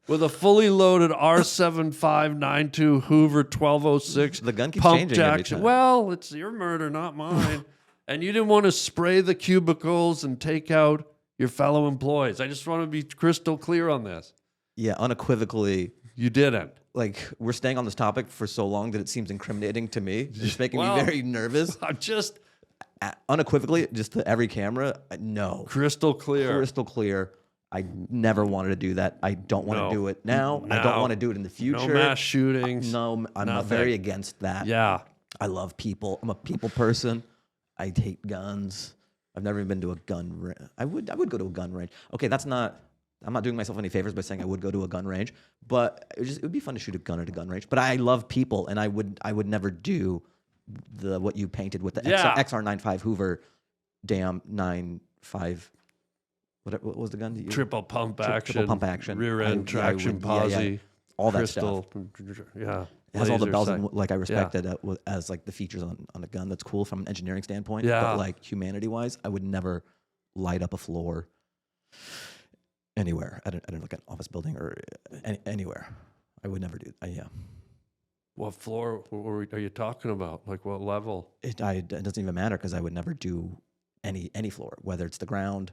with a fully loaded R7592 Hoover 1206 The gun keeps pump changing every jack. time. Well, it's your murder, not mine. And you didn't want to spray the cubicles and take out your fellow employees. I just want to be crystal clear on this. Yeah, unequivocally. You didn't. Like, we're staying on this topic for so long that it seems incriminating to me. It's making Well- me very nervous. I'm just Unequivocally, just to every camera, no. crystal clear. Crystal clear. I never wanted to do that. I don't want No. to do it now. I No. don't want to do it in the future. No mass shootings. No, I'm Nothing. very against that. Yeah. I love people. I'm a people person. I hate guns. I've never even been to a gun range. I would go to a gun range. Okay, I'm not doing myself any favors by saying I would go to a gun range, but it would be fun to shoot a gun at a gun range. But I love people, and I would never do what you painted with the Yeah. XR95 Hoover, damn 95. What was the gun? That you, Triple pump Triple action. pump action. Rear end traction posi. all that Crystal. stuff. Yeah. It has all the Laser bells sight. and like I respect it as like the features on a gun. That's cool from an engineering standpoint. Yeah. But like humanity wise, I would never light up a floor anywhere. I don't like an office building or anywhere. I would never do. Yeah. What floor are you talking about? Like what level? It doesn't even matter because I would never do any floor, whether it's the ground,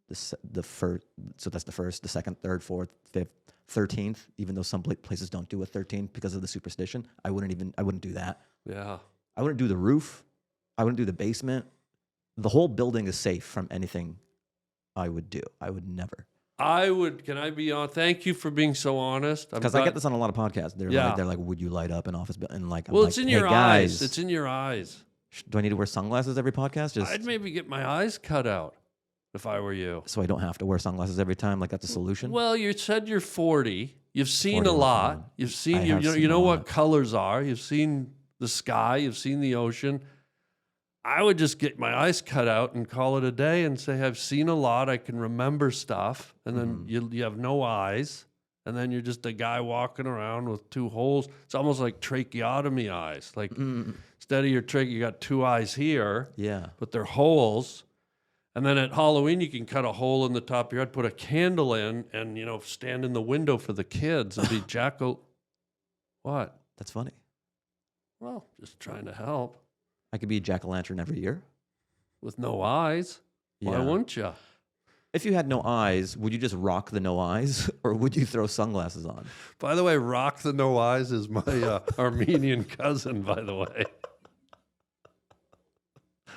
the first. So that's the first, the second, third, fourth, fifth, 13th. Even though some places don't do a 13th because of the superstition, I wouldn't do that. Yeah. I wouldn't do the roof. I wouldn't do the basement. The whole building is safe from anything I would do. I would never. Can I be on? Thank you for being so honest. Because I get this on a lot of podcasts. Yeah. They're like, would you light up an office building? Like, I'm It's like, in hey, your guys, eyes. It's in your eyes. do I need to wear sunglasses every podcast? I'd maybe get my eyes cut out if I were you. So I don't have to wear sunglasses every time. Like, that's a solution. Well, you said you're 40. You've seen 40 a was lot. fine. You've seen, I you have know, seen you know a what lot. colors are. You've seen the sky. You've seen the ocean. I would just get my eyes cut out and call it a day and say, I've seen a lot. I can remember stuff. And then you have no eyes. And then you're just a guy walking around with two holes. It's almost like tracheotomy eyes. Like instead of your trach, you got two eyes here, Yeah. but they're holes. And then at Halloween, you can cut a hole in the top of your head, put a candle in, and, you know, stand in the window for the kids and be jackal. What? That's funny. Well, just trying to help. I could be a jack-o'-lantern every year. With no eyes. Why Yeah. wouldn't you? If you had no eyes, would you just rock the no eyes, or would you throw sunglasses on? By the way, Rock the No Eyes is my Armenian cousin, by the way.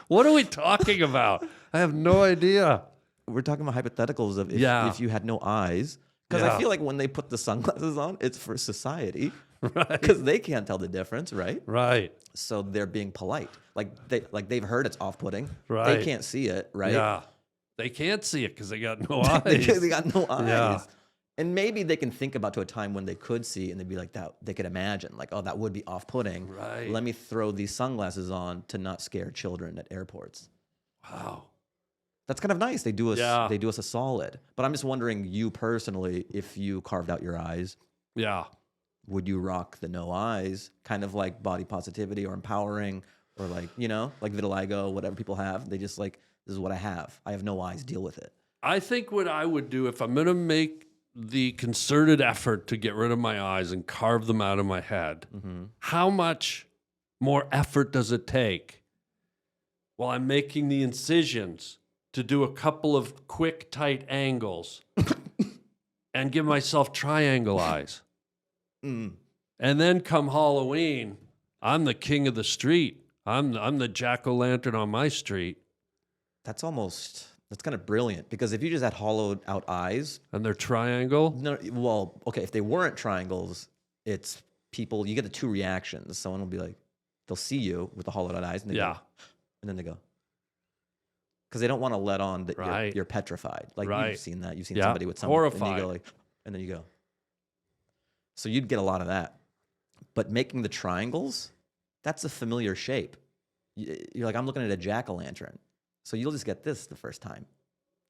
What are we talking about? I have no idea. We're talking about hypotheticals of if you had no eyes. Because Yeah. I feel like when they put the sunglasses on, it's for society. Right. Because they can't tell the difference, right? Right. So they're being polite. Like they've heard it's off-putting. Right. They can't see it, right? Yeah. They can't see it because they got no they eyes. got no eyes. Yeah. And maybe they can think about to a time when they could see and they'd be like that. They could imagine like, oh, that would be off-putting. Right. Let me throw these sunglasses on to not scare children at airports. Wow. That's kind of nice. They do us. Yeah. They do us a solid. But I'm just wondering, you personally, if you carved out your eyes, Yeah. would you rock the no eyes, kind of like body positivity or empowering, or like, you know, like vitiligo, whatever people have? They just like, this is what I have. I have no eyes. Deal with it. I think what I would do if I'm going to make the concerted effort to get rid of my eyes and carve them out of my head, how much more effort does it take while I'm making the incisions to do a couple of quick, tight angles and give myself triangle eyes? And then come Halloween, I'm the king of the street. I'm the jack-o'-lantern on my street. That's kind of brilliant, because if you just had hollowed out eyes, And they're triangle? no, well, okay, if they weren't triangles, it's people, you get the two reactions. Someone will be like, they'll see you with the hollowed out eyes, and they Yeah. go, and then they go. Because they don't want to let on that Right. you're petrified. Like, Right. you've seen that. You've seen Yeah. somebody with something. And you Horrified. go like, and then you go. So you'd get a lot of that. But making the triangles, that's a familiar shape. You're like, I'm looking at a jack-o'-lantern. So you'll just get this the first time.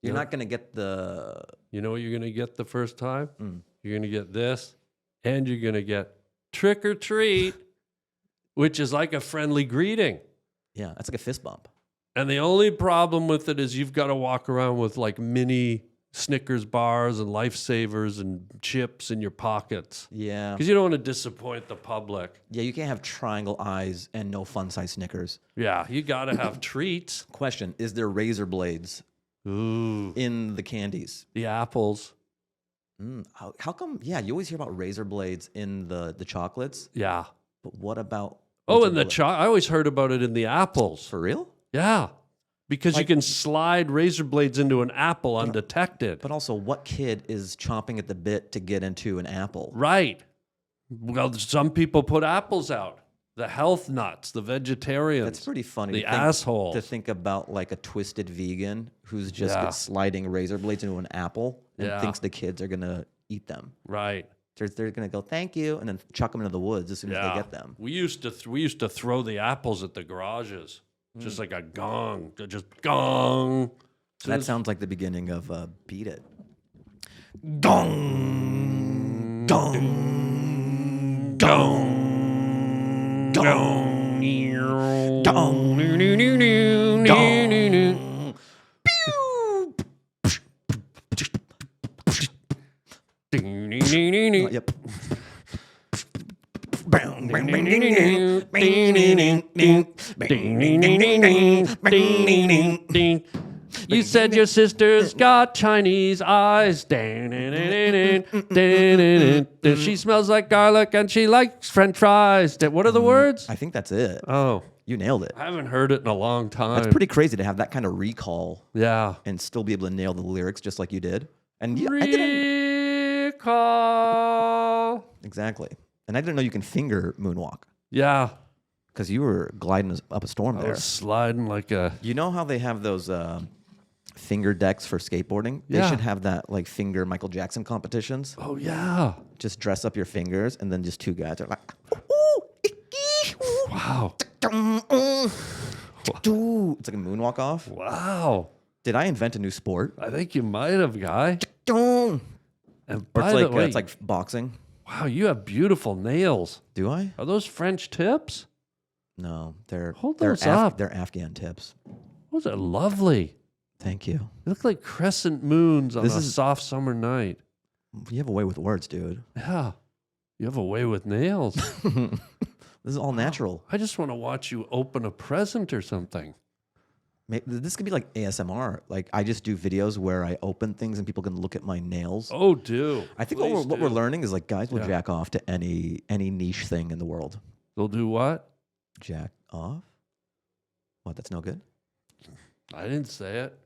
You're Yeah. not going to get the... You know what you're going to get the first time? Mm. You're going to get this, and you're going to get trick or treat, which is like a friendly greeting. Yeah, that's like a fist bump. And the only problem with it is you've got to walk around with like mini Snickers bars and Lifesavers and chips in your pockets Yeah. because you don't want to disappoint the public. Yeah, you can't have triangle eyes and no fun-size Snickers. Yeah, you got to have treats. Question, is there razor blades Ooh, in the candies? the apples. How come, yeah, you always hear about razor blades in the chocolates, Yeah. but what about... Oh, razor and the blade- I always heard about it in the apples. For real? Yeah, because you can slide razor blades into an apple undetected. But also, what kid is chomping at the bit to get into an apple? Right. Well, some people put apples out. The health nuts, the vegetarians. That's pretty funny. The to think- assholes. To think about like a twisted vegan who's just Yeah. sliding razor blades into an apple and Yeah. thinks the kids are going to eat them. Right. They're going to go, thank you, and then chuck them into the woods as soon as Yeah. they get them. We used to throw the apples at the garages, just like a gong, just gong. That sounds like the beginning of Beat It. Dong! Dong! Dong! Dong! Dong! Dong! Pew! Yep. Bang, bang, bang, ding, ding, bang, ding, ding, ding, bang, ding, ding, ding, ding, bang, ding, ding. You said your sister's got Chinese eyes. She smells like garlic and she likes French fries. What are the words? I think that's it. Oh, You nailed it. I haven't heard it in a long time. That's pretty crazy to have that kind of recall Yeah. and still be able to nail the lyrics just like you did. And yeah, I didn't Recall. exactly. And I didn't know you can finger moonwalk Yeah. because you were gliding up a storm I there. was sliding like a. You know how they have those finger decks for skateboarding? They Yeah. should have that like finger Michael Jackson competitions. Oh, yeah. Just dress up your fingers and then just two guys are like, ooh, Wow. it's like a moonwalk off. Wow. Did I invent a new sport? I think you might have, guy. Or And by the way, it's like boxing. wow, you have beautiful nails. Do I? Are those French tips? No, they're Hold they're those up. They're Afghan tips. Those are lovely. Thank you. They look like crescent moons on This a is- soft summer night. You have a way with words, dude. Yeah. You have a way with nails. This is all natural. I just want to watch you open a present or something. This could be like ASMR. Like I just do videos where I open things and people can look at my nails. Oh, do. I think Please what we're do. learning is like guys will Yeah. jack off to any niche thing in the world. They'll do what? Jack off? What? That's no good. I didn't say it.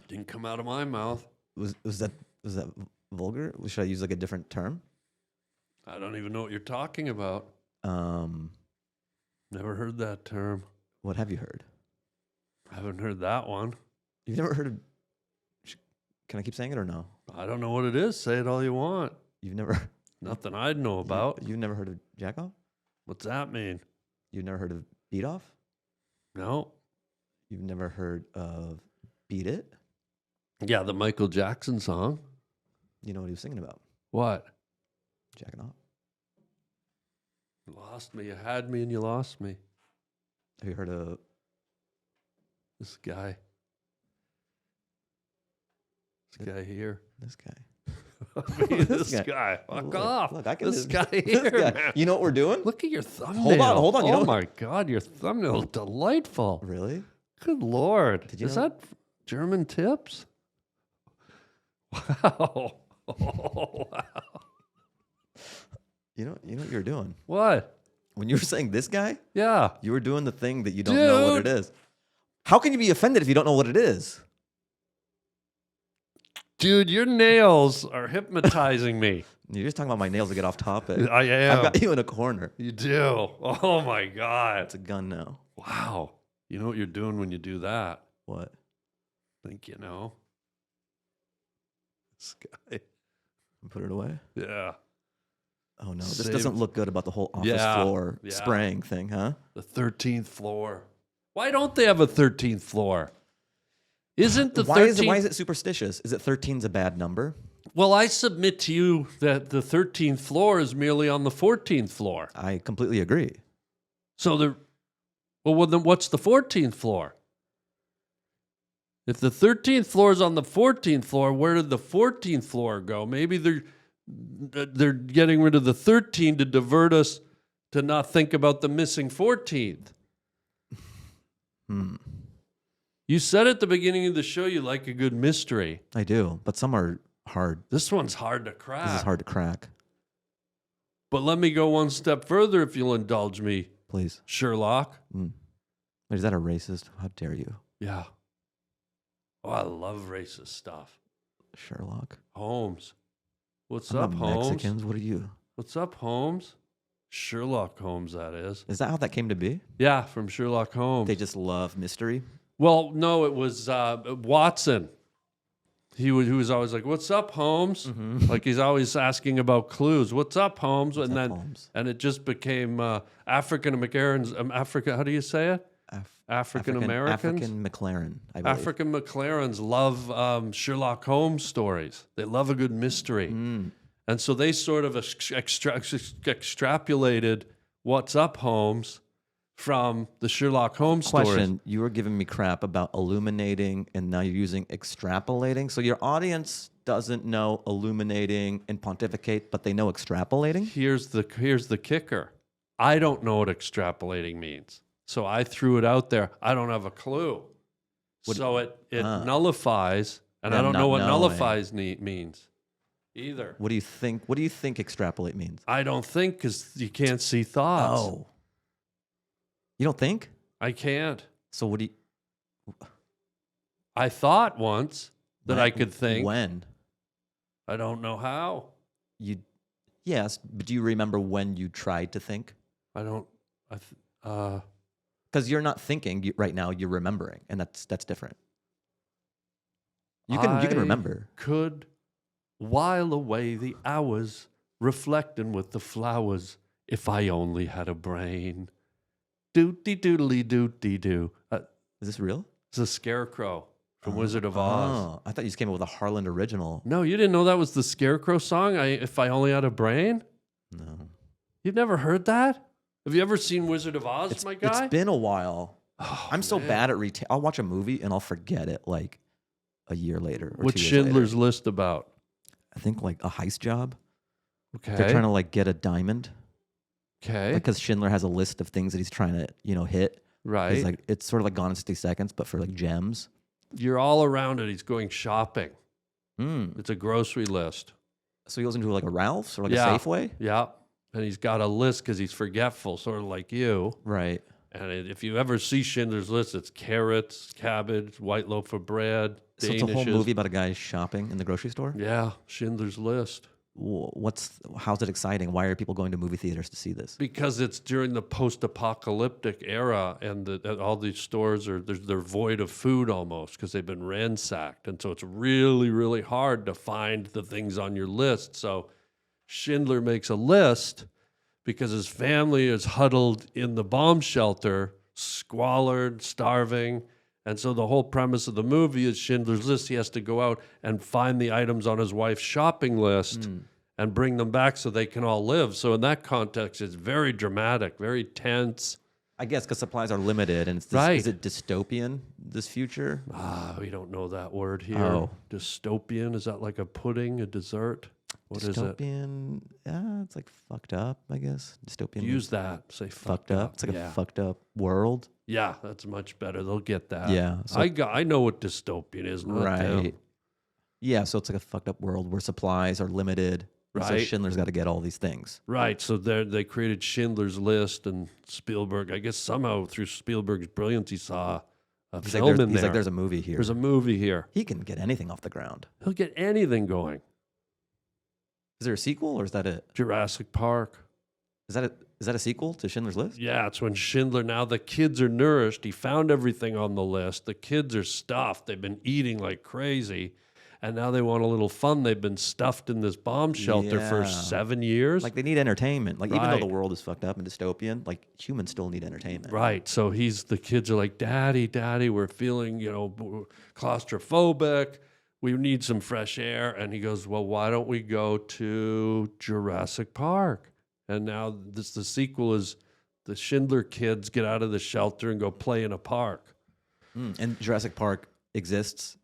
Didn't come out of my mouth. Was that vulgar? Should I use like a different term? I don't even know what you're talking about. Um, Never heard that term. what have you heard? I haven't heard that one. You've never heard of? Can I keep saying it or no? I don't know what it is. Say it all you want. You've never Nothing I'd know about. You've never heard of jack off? What's that mean? You've never heard of beat off? No. You've never heard of beat it? Yeah, the Michael Jackson song. You know what he was singing about? What? Jacking off. You lost me. You had me and you lost me. Have you heard of This guy. This guy here. this guy? I mean, this guy. guy. Fuck Look, off. look, I can this do- guy this here, guy. man. You know what we're doing? Look at your thumbnail. Hold on. You Oh know- my God, your thumbnail is delightful. Really? Good Lord. Did you Is know- that German tips? Wow. Oh, wow. You know what you're doing? What? When you were saying this guy, Yeah. you were doing the thing that you don't know what it Dude. is. How can you be offended if you don't know what it is? Dude, your nails are hypnotizing me. You're just talking about my nails to get off topic. I am. I've got you in a corner. You do. Oh my God. It's a gun now. Wow. You know what you're doing when you do that? What? Think you know? This guy. Put it away? Yeah. Oh no, this Save- doesn't look good about the whole office Yeah, floor yeah. spraying thing, huh? The 13th floor. Why don't they have a 13th floor? Isn't the 13th... Why is it superstitious? Is it 13's a bad number? Well, I submit to you that the 13th floor is merely on the 14th floor. I completely agree. So well, then what's the 14th floor? If the 13th floor is on the 14th floor, where did the 14th floor go? Maybe they're getting rid of the 13 to divert us to not think about the missing 14th. You said at the beginning of the show you like a good mystery. I do, but some are hard. This one's hard to crack. This is hard to crack. But let me go one step further if you'll indulge me, Please. Sherlock. Wait, is that a racist? How dare you? Yeah. Oh, I love racist stuff. Sherlock. Holmes. What's I'm up, not Holmes? Mexicans. What are you? What's up, Holmes? Sherlock Holmes, that is. Is that how that came to be? Yeah, from Sherlock Holmes. They just love mystery. Well, no, it was Watson. He was always like, "What's up, Holmes?" Like he's always asking about clues. "What's up, Holmes?" What's and up, then Holmes? and it just became African Americans. Africa. How do you say it? African Americans. African McLaren, I believe. African McLarens love Sherlock Holmes stories. They love a good mystery. And so they sort of extrapolated "What's up, Holmes" from the Sherlock Holmes stories. Question, you were giving me crap about illuminating, and now you're using extrapolating. So your audience doesn't know illuminating and pontificate, but they know extrapolating? Here's the kicker. I don't know what extrapolating means. So I threw it out there. I don't have a clue. So it nullifies, and I Them don't know not what knowing. nullifies means either. What do you think? What do you think extrapolate means? I don't think because you can't see thoughts. Oh, you don't think? I can't. So what do you? I thought once that I could think. When I don't know how. you? Yes, but do you remember when you tried to think? I don't. Because you're not thinking right now. You're remembering, and that's different. You can remember. Could while away the hours, reflecting with the flowers. If I only had a brain. Doody doodly doody doo. Is this real? It's a scarecrow from Wizard of Oz. Oh, I thought you just came up with a Harland original. No, you didn't know that was the Scarecrow song? If I only had a brain? No, You've never heard that? Have you ever seen Wizard of Oz, my guy? it's been a while. Oh, I'm so man. bad at I'll watch a movie and I'll forget it like a year later. Or What's 2 years Schindler's later. List about? I think like a heist job. Okay. They're trying to like get a diamond Okay. because Schindler has a list of things that he's trying to hit. Right. It's like it's sort of like Gone in 60 Seconds, but for like gems. You're all around it. He's going shopping. Mm. It's a grocery list. So he goes into like a Ralph's or like Yeah. a Safeway, Yeah. And he's got a list because he's forgetful, sort of like you. right? And if you ever see Schindler's List, it's carrots, cabbage, white loaf of bread, So it's a whole Danishes. movie about a guy shopping in the grocery store. Yeah, Schindler's List. How's it exciting? Why are people going to movie theaters to see this? Because it's during the post-apocalyptic era, and all these stores they're void of food almost because they've been ransacked, and so it's really, really hard to find the things on your list. So Schindler makes a list because his family is huddled in the bomb shelter, squalid, starving. And so the whole premise of the movie is Schindler's List. He has to go out and find the items on his wife's shopping list and bring them back so they can all live. So in that context, it's very dramatic, very tense. I guess because supplies are limited, and it's Right. is it dystopian? This future? We don't know that word here. Oh. Dystopian, is that like a pudding, a dessert? What is it? Dystopian? Yeah, it's like fucked up. I guess dystopian. Use that. Say fucked up. It's like yeah. a fucked up world. Yeah, that's much better. They'll get that. Yeah, so- I know what dystopian is, not them. Right. Yeah, so it's like a fucked up world where supplies are limited. And So Right. Schindler's got to get all these things. Right. So they created Schindler's List, and Spielberg, I guess somehow through Spielberg's brilliance, he saw a He's film like, in he's there. like, there's a movie here. There's a movie here. He can get anything off the ground. He'll get anything going. Is there a sequel, or is that it? Jurassic Park. Is that a sequel to Schindler's List? Yeah, it's when Schindler, now the kids are nourished. He found everything on the list. The kids are stuffed. They've been eating like crazy. And now they want a little fun. They've been stuffed in this bomb shelter for Yeah. 7 years. Like they need entertainment. Like even though Right. the world is fucked up and dystopian, like humans still need entertainment. Right. So the kids are like, Daddy, we're feeling, claustrophobic. We need some fresh air. And he goes, well, why don't we go to Jurassic Park? And now the sequel is the Schindler kids get out of the shelter and go play in a park. And Jurassic Park exists.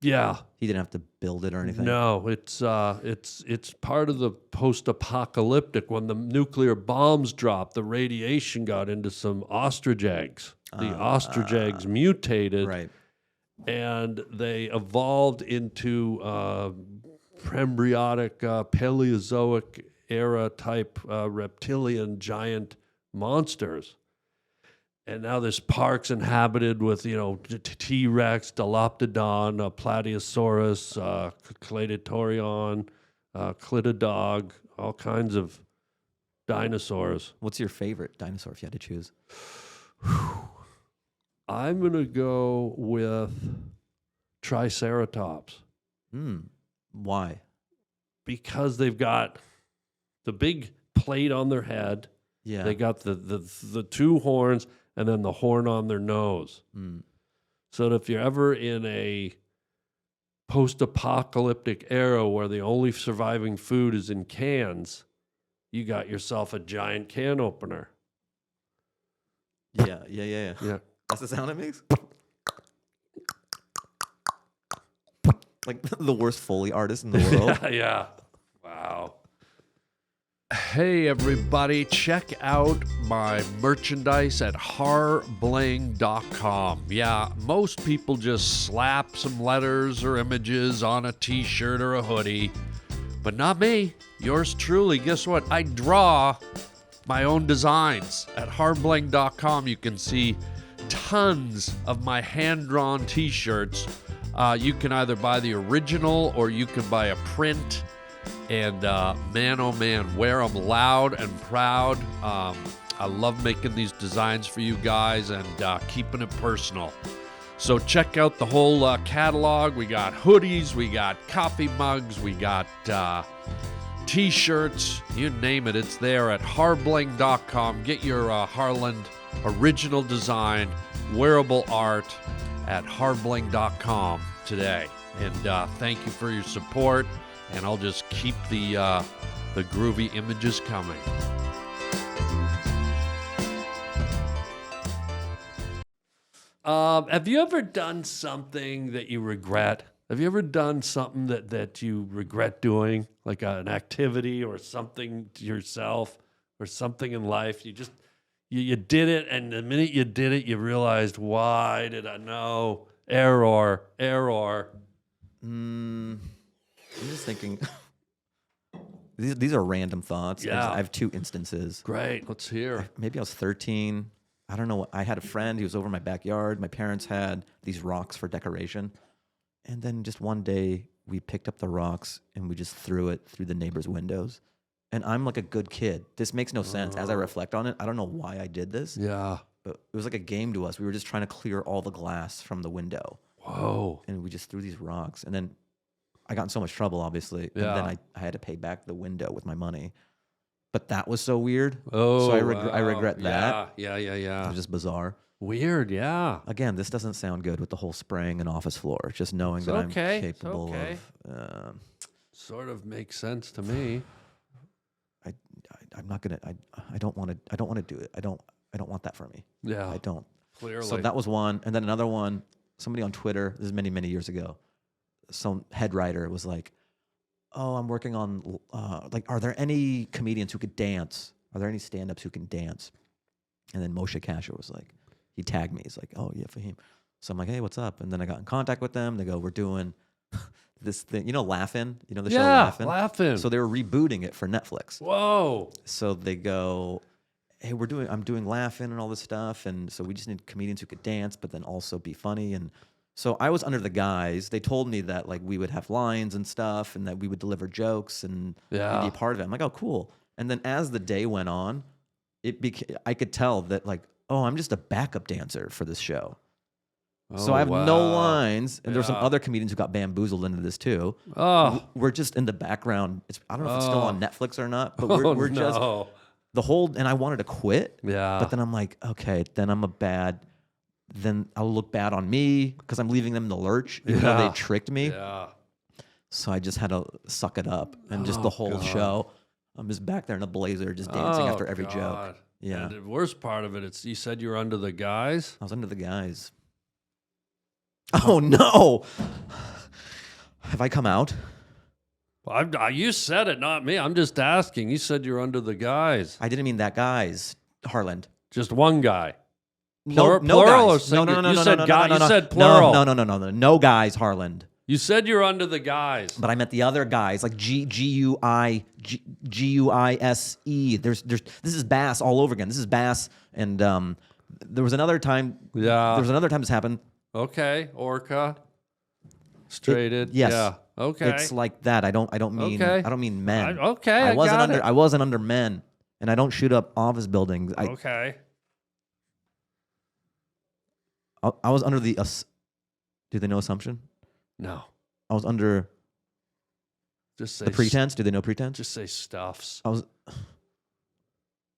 Yeah. He didn't have to build it or anything. No, it's part of the post-apocalyptic. When the nuclear bombs dropped, the radiation got into some ostrich eggs. The ostrich eggs mutated, Right. and they evolved into embryonic Paleozoic era type reptilian giant monsters. And now this park's inhabited with, T-Rex, Diloptodon, Plateosaurus, Cladotorion, Clitodog, all kinds of dinosaurs. What's your favorite dinosaur if you had to choose? I'm going to go with Triceratops Why? because they've got the big plate on their head. Yeah. They got the two horns and then the horn on their nose. So that if you're ever in a post-apocalyptic era where the only surviving food is in cans, you got yourself a giant can opener. Yeah. Yeah. That's the sound it makes? Like the worst Foley artist in the world. Yeah. Wow. Hey everybody, check out my merchandise at harbling.com. Yeah, most people just slap some letters or images on a t-shirt or a hoodie, but not me. Yours truly. Guess what? I draw my own designs. At harbling.com you can see tons of my hand-drawn t-shirts. You can either buy the original or you can buy a print. And man, oh man, wear them loud and proud. I love making these designs for you guys and keeping it personal. So check out the whole catalog. We got hoodies, we got coffee mugs, we got t-shirts, you name it, it's there at harbling.com. Get your Harland original design, wearable art at harbling.com today. And thank you for your support. And I'll just keep the groovy images coming. Have you ever done something that you regret? Have you ever done something that you regret doing, like an activity or something to yourself or something in life? You did it, and the minute you did it, you realized, why did I know? Error. I'm just thinking. These are random thoughts. Yeah. I have two instances. Great, let's hear. Maybe I was 13. I don't know. I had a friend. He was over in my backyard. My parents had these rocks for decoration. And then just one day, we picked up the rocks and we just threw it through the neighbor's windows. And I'm like a good kid. This makes no sense. As I reflect on it, I don't know why I did this. Yeah. But it was like a game to us. We were just trying to clear all the glass from the window. Whoa. And we just threw these rocks. And then I got in so much trouble, obviously. Yeah. And then I had to pay back the window with my money. But that was so weird. Oh, so I regret that. Yeah. It was just bizarre. Weird, yeah. Again, this doesn't sound good with the whole spraying an office floor. It's just knowing that I'm capable of. Sort of makes sense to me. I'm not gonna. I don't want to. I don't want to do it. I don't want that for me. Yeah, I don't. Clearly. So that was one, and then another one. Somebody on Twitter. This is many years ago. Some head writer was like, "Oh, I'm working on are there any comedians who could dance? Are there any stand-ups who can dance?" And then Moshe Kasher was like, he tagged me. He's like, "Oh yeah, Fahim." So I'm like, "Hey, what's up?" And then I got in contact with them. They go, "We're doing this thing, Laugh-In, the show Laugh-In." Laugh-In. So they were rebooting it for Netflix. Whoa. So they go, "Hey, I'm doing Laugh-In and all this stuff, and so we just need comedians who could dance, but then also be funny." And so I was under the guise. They told me that we would have lines and stuff, and that we would deliver jokes and be a part of it. I'm like, "Oh, cool." And then as the day went on, I could tell that oh, I'm just a backup dancer for this show. So I have no lines, and there's some other comedians who got bamboozled into this too. Oh, We're just in the background. I don't know if it's still on Netflix or not, but we're just the whole. And I wanted to quit, but then I'm like, okay, then then I'll look bad on me because I'm leaving them in the lurch, even though they tricked me. Yeah. So I just had to suck it up, and just the whole show, I'm just back there in a blazer, just dancing after every joke. Yeah. And the worst part of it, you said you were under the guys? I was under the guys. Oh, no. Have I come out? Well, you said it, not me. I'm just asking. You said you're under the guys. I didn't mean that guys, Harland. Just one guy. No plural guys. or singular? No, You said no, guy. no, You no, said plural. No. No guys, Harland. You said you're under the guys. But I meant the other guys, like Guise. This is Bass all over again. This is Bass, and there was another time. Yeah. There was another time this happened. Okay, Orca. Straighted. Yes. Yeah. Okay. It's like that. I don't mean men. I wasn't under men, and I don't shoot up office buildings. Okay. I was under the. Do they know Assumption? No. I was under Just say the Pretense. Do they know Pretense? Just say stuffs. I was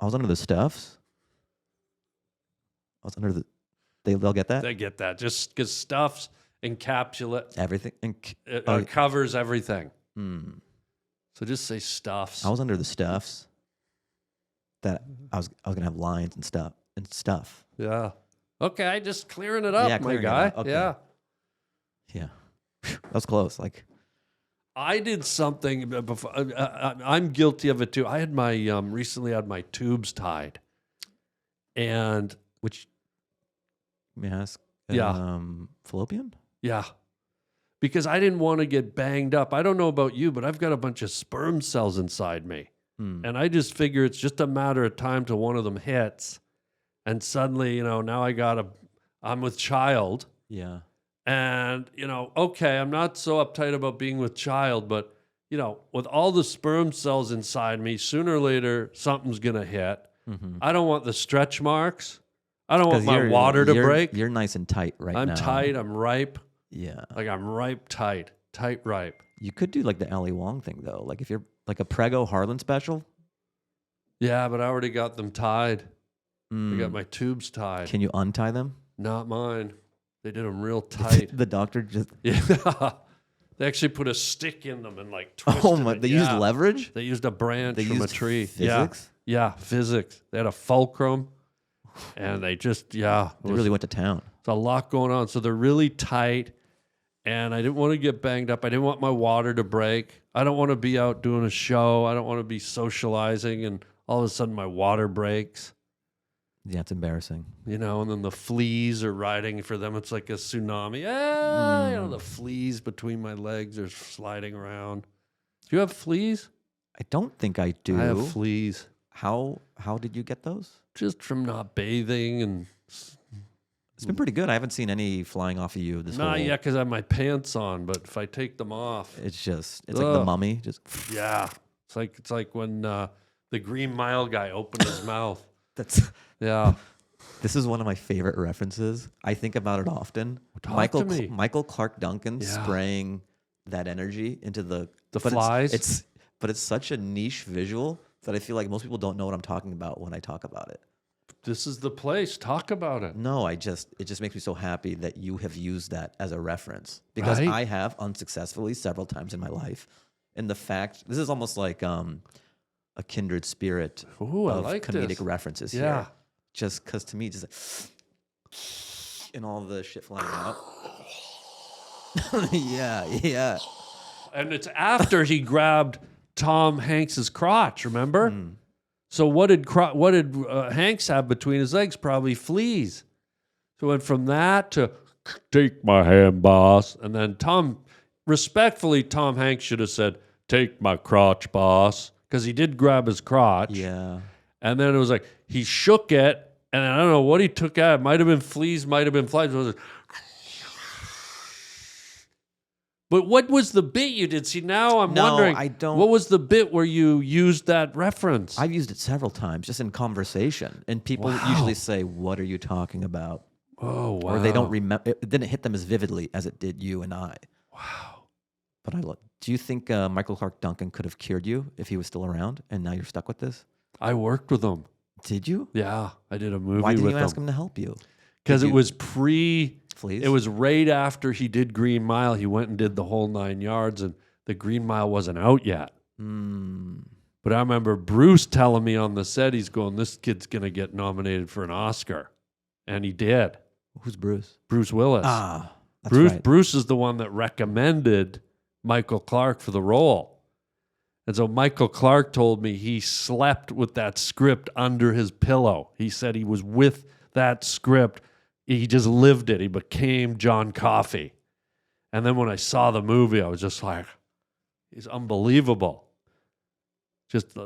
under the Stuffs. I was under the. They'll get that. They get that. Just because stuffs encapsulate Everything. it covers everything. Hmm. So just say stuffs. I was under the Stuffs. That I was gonna have lines and stuff. Yeah. Okay, just clearing it up, my clearing it guy. up. Okay. Yeah. Yeah. That was close. I did something before. I'm guilty of it too. I had my recently had my tubes tied, and Which, may I ask? Yeah. Fallopian? yeah, because I didn't want to get banged up. I don't know about you, but I've got a bunch of sperm cells inside me, and I just figure it's just a matter of time till one of them hits, and suddenly, now I'm with child. Yeah. And, okay, I'm not so uptight about being with child, but, with all the sperm cells inside me, sooner or later, something's going to hit. I don't want the stretch marks. I don't want my water to break. You're nice and tight right now. I'm tight. I'm ripe. Yeah. Like I'm ripe, tight, ripe. You could do like the Ali Wong thing though. Like if you're like a Prego Harland special. Yeah, but I already got them tied. I got my tubes tied. Can you untie them? Not mine. They did them real tight. The doctor just. Yeah. They actually put a stick in them and like twisted Oh my! it. They used leverage. They used a branch They from a used tree. physics? Yeah, physics. They had a fulcrum, and they just They really went to town. There's a lot going on. So they're really tight, and I didn't want to get banged up. I didn't want my water to break. I don't want to be out doing a show. I don't want to be socializing, and all of a sudden my water breaks. Yeah, it's embarrassing. And then the fleas are riding for them. It's like a tsunami. The fleas between my legs are sliding around. Do you have fleas? I don't think I do. I have fleas. How did you get those? Just from not bathing and It's been pretty good. I haven't seen any flying off of you this not whole. yet because I have my pants on. But if I take them off, It's like the mummy. Just yeah, it's like when the Green Mile guy opened his mouth. that's. Yeah, This is one of my favorite references. I think about it often. Talk to me. Michael Clark Duncan Yeah. spraying that energy into the The but flies? But it's such a niche visual that I feel like most people don't know what I'm talking about when I talk about it. this is the place. Talk about it. No, it just makes me so happy that you have used that as a reference because Right? I have unsuccessfully several times in my life. And the fact this is almost like a kindred spirit Ooh, I of like comedic this. references Yeah. here. Just because to me, just like, and all the shit flying out. yeah. And it's after he grabbed Tom Hanks's crotch. Remember? So what did Hanks have between his legs? Probably fleas. So it went from that to take my hand, boss, and then Tom Hanks should have said, "Take my crotch, boss," because he did grab his crotch. Yeah. And then it was like he shook it, and I don't know what he took out. It might have been fleas, might have been flies. It was But what was the bit you did? See, now I'm wondering. I don't. What was the bit where you used that reference? I've used it several times just in conversation. And people usually say, "What are you talking about?" Oh, wow. Or they don't remember. It didn't hit them as vividly as it did you and I. Wow. But do you think Michael Clark Duncan could have cured you if he was still around and now you're stuck with this? I worked with him. Did you? Yeah, I did a movie Why didn't with you ask him to help you? Because Did it you- was Please? It was right after he did Green Mile. He went and did the whole 9 yards, and the Green Mile wasn't out yet. But I remember Bruce telling me on the set, he's going, "This kid's going to get nominated for an Oscar." And he did. Who's Bruce? Bruce Willis. Ah, that's Bruce right. Bruce is the one that recommended Michael Clark for the role. And so Michael Clark told me he slept with that script under his pillow. He said he was with that script. He just lived it. He became John Coffey. And then when I saw the movie, I was just like, he's unbelievable. Just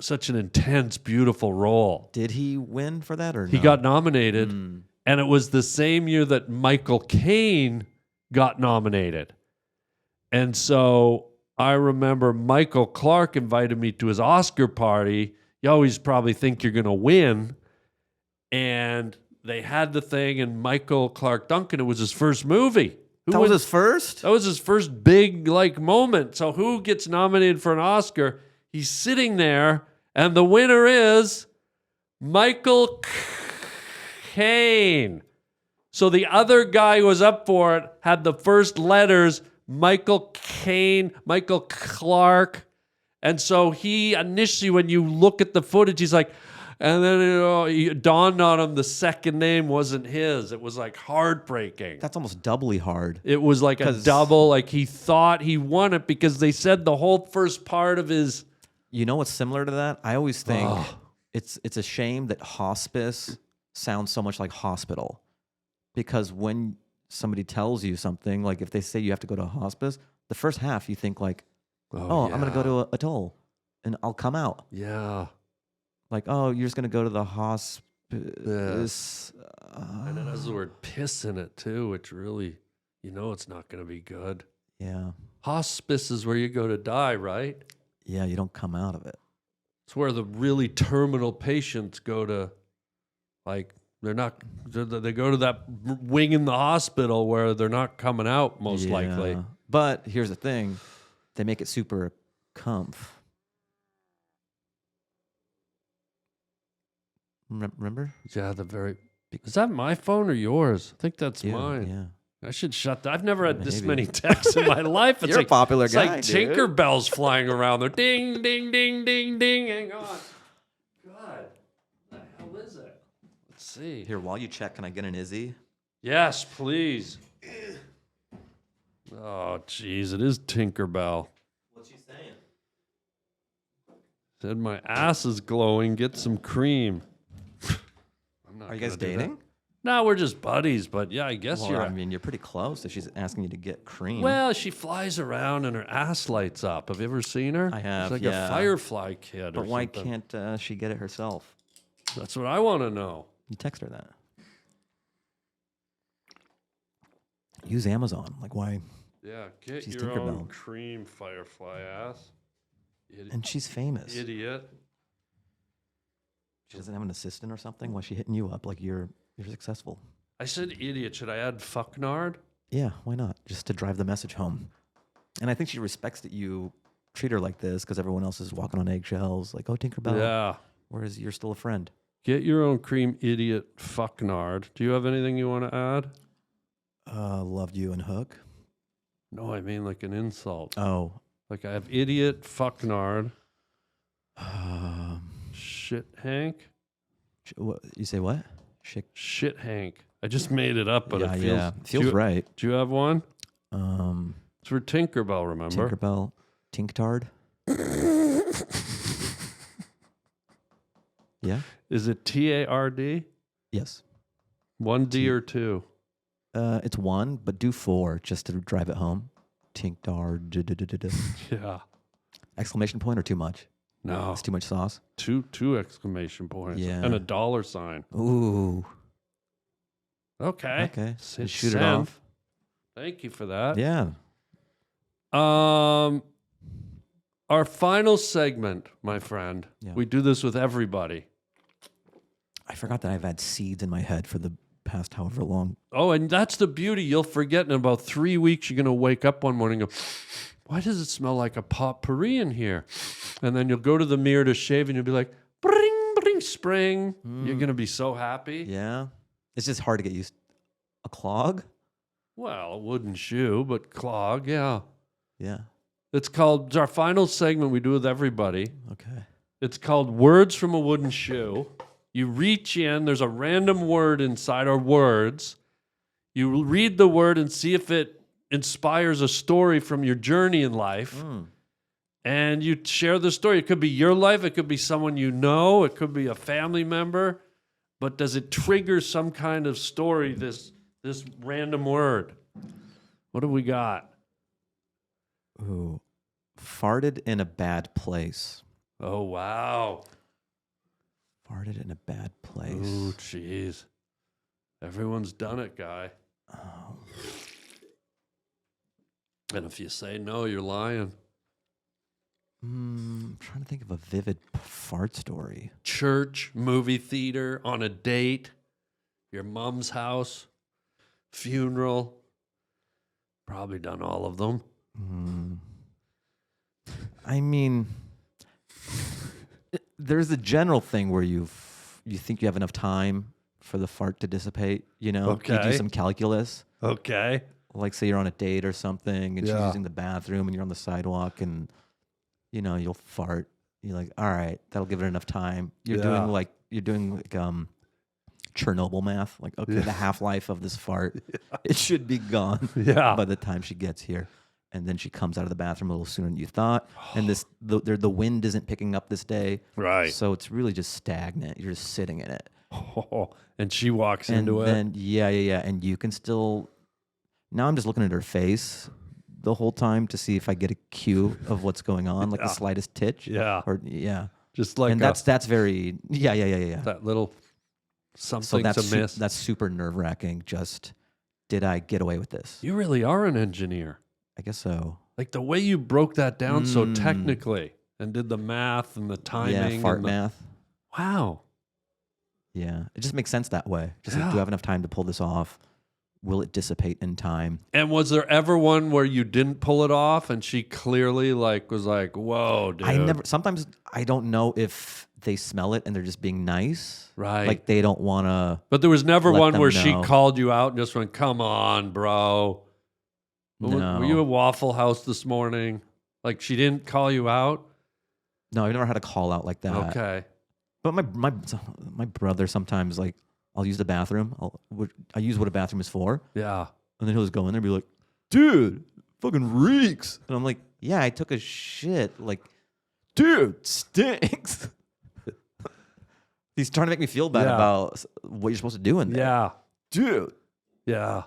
such an intense, beautiful role. Did he win for that or no? He got nominated, and it was the same year that Michael Caine got nominated. And so I remember Michael Clark invited me to his Oscar party. You always probably think you're going to win. And they had the thing, and Michael Clark Duncan, it was his first movie. That was his first? That was his first big moment. So who gets nominated for an Oscar? He's sitting there, and the winner is Michael Caine. So the other guy who was up for it had the first letters, Michael Caine, Michael Clark. And so he initially, when you look at the footage, he's like, And then it dawned on him the second name wasn't his. It was like heartbreaking. That's almost doubly hard. It was like a 'Cause- double. Like he thought he won it because they said the whole first part of his. You know what's similar to that? I always think it's a shame that hospice sounds so much like hospital, because when somebody tells you something, like if they say you have to go to a hospice, the first half you think like, oh, I'm gonna go to a toll and I'll come out. Yeah. Like, oh, you're just gonna go to the hospice. And it has the word piss in it too, which really, it's not going to be good. Yeah. Hospice is where you go to die, right? Yeah, you don't come out of it. It's where the really terminal patients go to, like, they go to that wing in the hospital where they're not coming out, most likely. But here's the thing, they make it super comf. Remember? Yeah, is that my phone or yours? I think that's mine. Yeah. I should shut that. I've never had this many texts in my life. It's You're a popular it's guy, like dude. Tinkerbells flying around there. Ding, ding, ding, ding, ding. Hang on. God, what the hell is it? Let's see. Here, while you check, can I get an Izzy? Yes, please. Oh, jeez, it is Tinkerbell. What's she saying? Said my ass is glowing. Get some cream. Are you guys dating? No, we're just buddies. But yeah, I guess Well, you're. I mean, you're pretty close if she's asking you to get cream. Well, she flies around and her ass lights up. Have you ever seen her? I have, She's like yeah. a firefly kid. But or why something. can't she get it herself? That's what I want to know. You text her that. Use Amazon. Like, why? Yeah, get She's your own Tinkerbell. cream, firefly ass. And she's famous. Idiot. She doesn't have an assistant or something? Why is she hitting you up like you're successful? I said idiot. Should I add fucknard? Yeah, why not? Just to drive the message home. And I think she respects that you treat her like this because everyone else is walking on eggshells. Like, oh, Tinkerbell. Yeah. Whereas you're still a friend. Get your own cream, idiot, fucknard. Do you have anything you want to add? Loved you and Hook. No, I mean like an insult. Oh. Like I have idiot, fucknard, shit Hank. What, you say what? Shit Hank. I just made it up, but it feels right. Do you have one? It's for Tinkerbell, remember? Tinkerbell, Tinktard. Yeah. Is it TARD? Yes. 1D or 2? It's 1, but do 4 just to drive it home. Tinktard. Yeah. Exclamation point or too much? No. It's too much sauce. Two exclamation points. Yeah. And a dollar sign. Ooh. Okay. Okay. Hit Shoot it send. off. Thank you for that. Yeah. Our final segment, my friend. Yeah. We do this with everybody. I forgot that I've had seeds in my head for the past however long. Oh, and that's the beauty. You'll forget in about 3 weeks, you're going to wake up one morning and go, why does it smell like a potpourri in here? And then you'll go to the mirror to shave and you'll be like, bring, bring, spring. You're going to be so happy. Yeah. It's just hard to get used. A clog? Well, a wooden shoe, but clog, yeah. Yeah. It's our final segment we do with everybody. Okay. It's called Words from a Wooden Shoe. You reach in, there's a random word inside our words. You read the word and see if it inspires a story from your journey in life. And you share the story. It could be your life, it could be someone you know, it could be a family member. But does it trigger some kind of story, this random word? What do we got? Ooh. Farted in a bad place. Oh, wow. Farted in a bad place. Ooh, jeez. Everyone's done it, guy. Oh. And if you say no, you're lying. I'm trying to think of a vivid fart story. Church, movie theater, on a date, your mom's house, funeral. Probably done all of them. I mean, there's a general thing where you think you have enough time for the fart to dissipate, you know? You Okay. do some calculus. Okay. Like, say you're on a date or something, and she's Yeah. using the bathroom, and you're on the sidewalk, and, you know, you'll fart. You're like, all right, that'll give it enough time. You're Yeah. doing, like, you're doing like Chernobyl math. Like, okay, the half-life of this fart, it should be gone by the time she gets here. And then she comes out of the bathroom a little sooner than you thought. And the wind isn't picking up this day. Right. So it's really just stagnant. You're just sitting in it. Oh, and she walks into it. Yeah. And you can still... Now I'm just looking at her face the whole time to see if I get a cue of what's going on, like the slightest titch. Yeah. Just like... And that's very... Yeah. That little something's amiss. That's super nerve-wracking. Just, did I get away with this? You really are an engineer. I guess so. Like the way you broke that down so technically and did the math and the timing. Yeah, fart math. Wow. Yeah, it just makes sense that way. Just like, do I have enough time to pull this off? Will it dissipate in time? And was there ever one where you didn't pull it off and she clearly was like, whoa, dude. Sometimes I don't know if they smell it and they're just being nice. Right. Like they don't want to. But there was never one where she called you out and just went, come on, bro. No. Were you at Waffle House this morning? Like she didn't call you out? No, I've never had a call out like that. Okay. But my brother sometimes, like, I'll use the bathroom. I use what a bathroom is for. Yeah. And then he'll just go in there and be like, dude, fucking reeks. And I'm like, yeah, I took a shit. Like, dude, stinks. He's trying to make me feel bad about what you're supposed to do in there. Yeah. Dude. Yeah.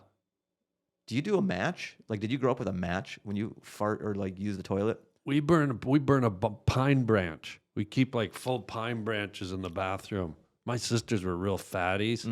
Do you do a match? Like, did you grow up with a match when you fart or like use the toilet? We burn a pine branch. We keep like full pine branches in the bathroom. My sisters were real fatties.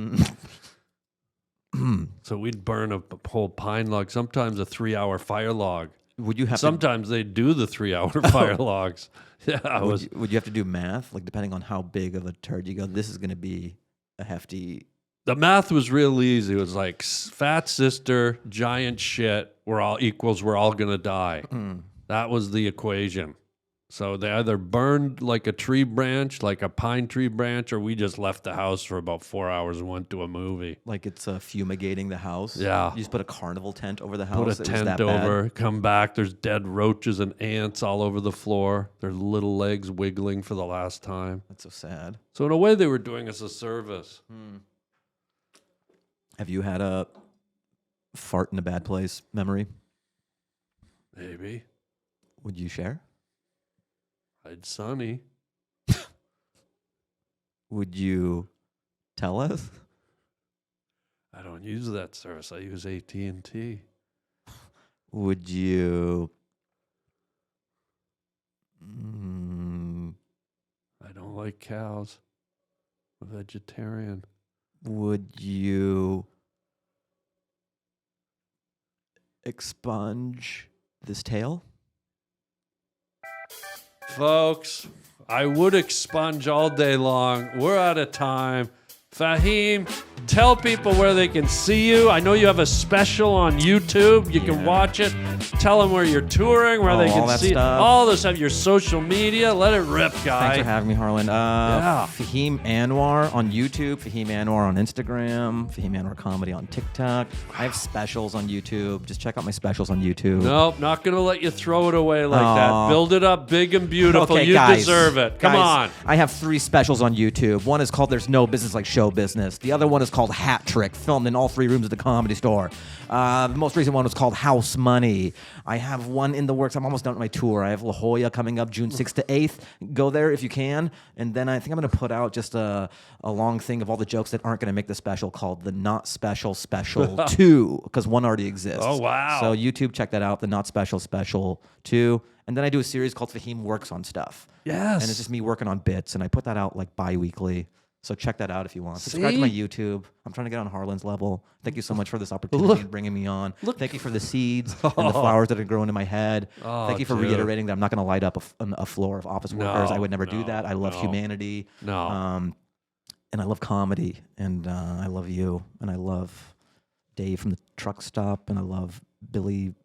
So we'd burn a whole pine log, sometimes a 3-hour fire log. Would you have Sometimes they do the 3-hour fire logs. Yeah. Would you have to do math? Like, depending on how big of a turd you go, this is going to be a hefty... The math was real easy. It was like fat sister, giant shit, we're all going to die. That was the equation. So they either burned like a tree branch, like a pine tree branch, or we just left the house for about 4 hours and went to a movie. Like it's fumigating the house? Yeah. You just put a carnival tent over the house? Put a tent over, come back, there's dead roaches and ants all over the floor. Their little legs wiggling for the last time. That's so sad. So in a way, they were doing us a service. Have you had a fart in a bad place memory? Maybe. Would you share? I'd Sonny. Would you tell us? I don't use that service. I use AT&T. Would you... I don't like cows. I'm a vegetarian. Would you expunge this tail? Folks, I would expunge all day long. We're out of time. Fahim, tell people where they can see you. I know you have a special on YouTube. You can watch it. Tell them where you're touring, where they can see all this stuff. Your social media. Let it rip, guy. Thanks for having me, Harland. Fahim Anwar on YouTube, Fahim Anwar on Instagram, Fahim Anwar Comedy on TikTok. I have specials on YouTube. Just check out my specials on YouTube. Nope, not going to let you throw it away like that. Build it up big and beautiful. Okay, you guys, deserve it. Come on. I have 3 specials on YouTube. One is called There's No Business Like Show Business. The other one is called Hat Trick, filmed in all 3 rooms of the Comedy Store. The most recent one was called House Money. I have one in the works. I'm almost done with my tour. I have La Jolla coming up June 6th to 8th. Go there if you can. And then I think I'm going to put out just a long thing of all the jokes that aren't going to make the special called the Not Special Special 2, because one already exists. Oh, wow. So YouTube, check that out, the Not Special Special 2. And then I do a series called Fahim Works on Stuff. Yes. And it's just me working on bits, and I put that out like bi-weekly. So check that out if you want. Subscribe to my YouTube. I'm trying to get on Harland's level. Thank you so much for this opportunity and bringing me on. Thank you for the seeds and the flowers that are growing in my head. Thank you for reiterating that I'm not going to light up a floor of office workers. I would never do that. I love humanity. And I love comedy. And I love you. And I love Dave from the truck stop. And I love Billy.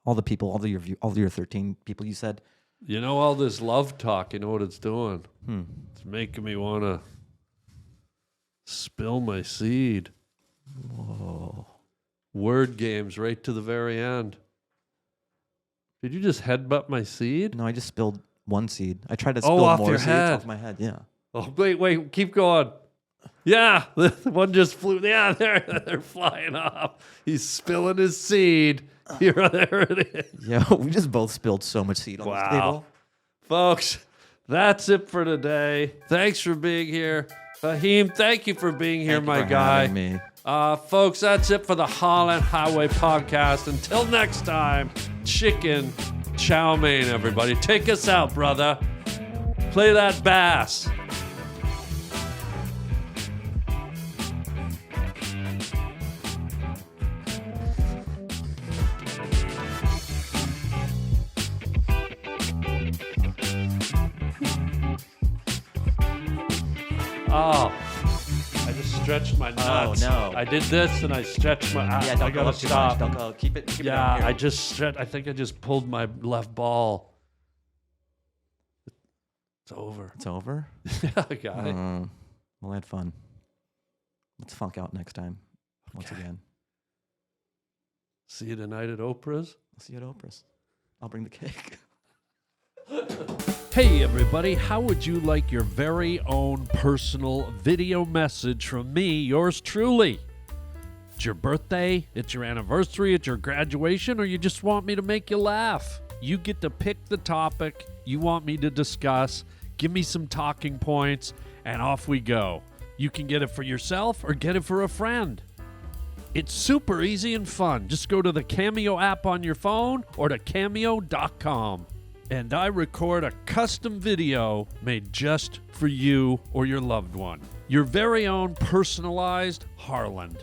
All the people, all your 13 people you said. You know all this love talk, you know what it's doing? It's making me want to spill my seed. Whoa. Word games right to the very end. Did you just headbutt my seed? No, I just spilled one seed. I tried to spill off more your seeds head. off my head. Yeah. Oh, wait, keep going. Yeah, the one just flew. Yeah, they're flying off. He's spilling his seed. Here, there it is. Yo, we just both spilled so much seed on this table. Folks, that's it for today. Thanks for being here. Fahim, thank you for being here, Thank you my for guy. having me. Folks, that's it for the Harland Highway Podcast. Until next time, chicken chow mein, everybody. Take us out, brother. Play that bass. Oh, I just stretched my nuts. Oh, no. I did this and I stretched my. Yeah, I don't go gotta up too stop. much. Don't go. Keep it. Keep it Yeah, down here. I just stretched. I think I just pulled my left ball. It's over. It's over. Yeah, I got it. Well, I had fun. Let's funk out next time. Once again. See you tonight at Oprah's. I'll see you at Oprah's. I'll bring the cake. Hey everybody, how would you like your very own personal video message from me, yours truly? It's your birthday, it's your anniversary, it's your graduation, or you just want me to make you laugh? You get to pick the topic you want me to discuss, give me some talking points, and off we go. You can get it for yourself or get it for a friend. It's super easy and fun. Just go to the Cameo app on your phone or to cameo.com. And I record a custom video made just for you or your loved one. Your very own personalized Harland.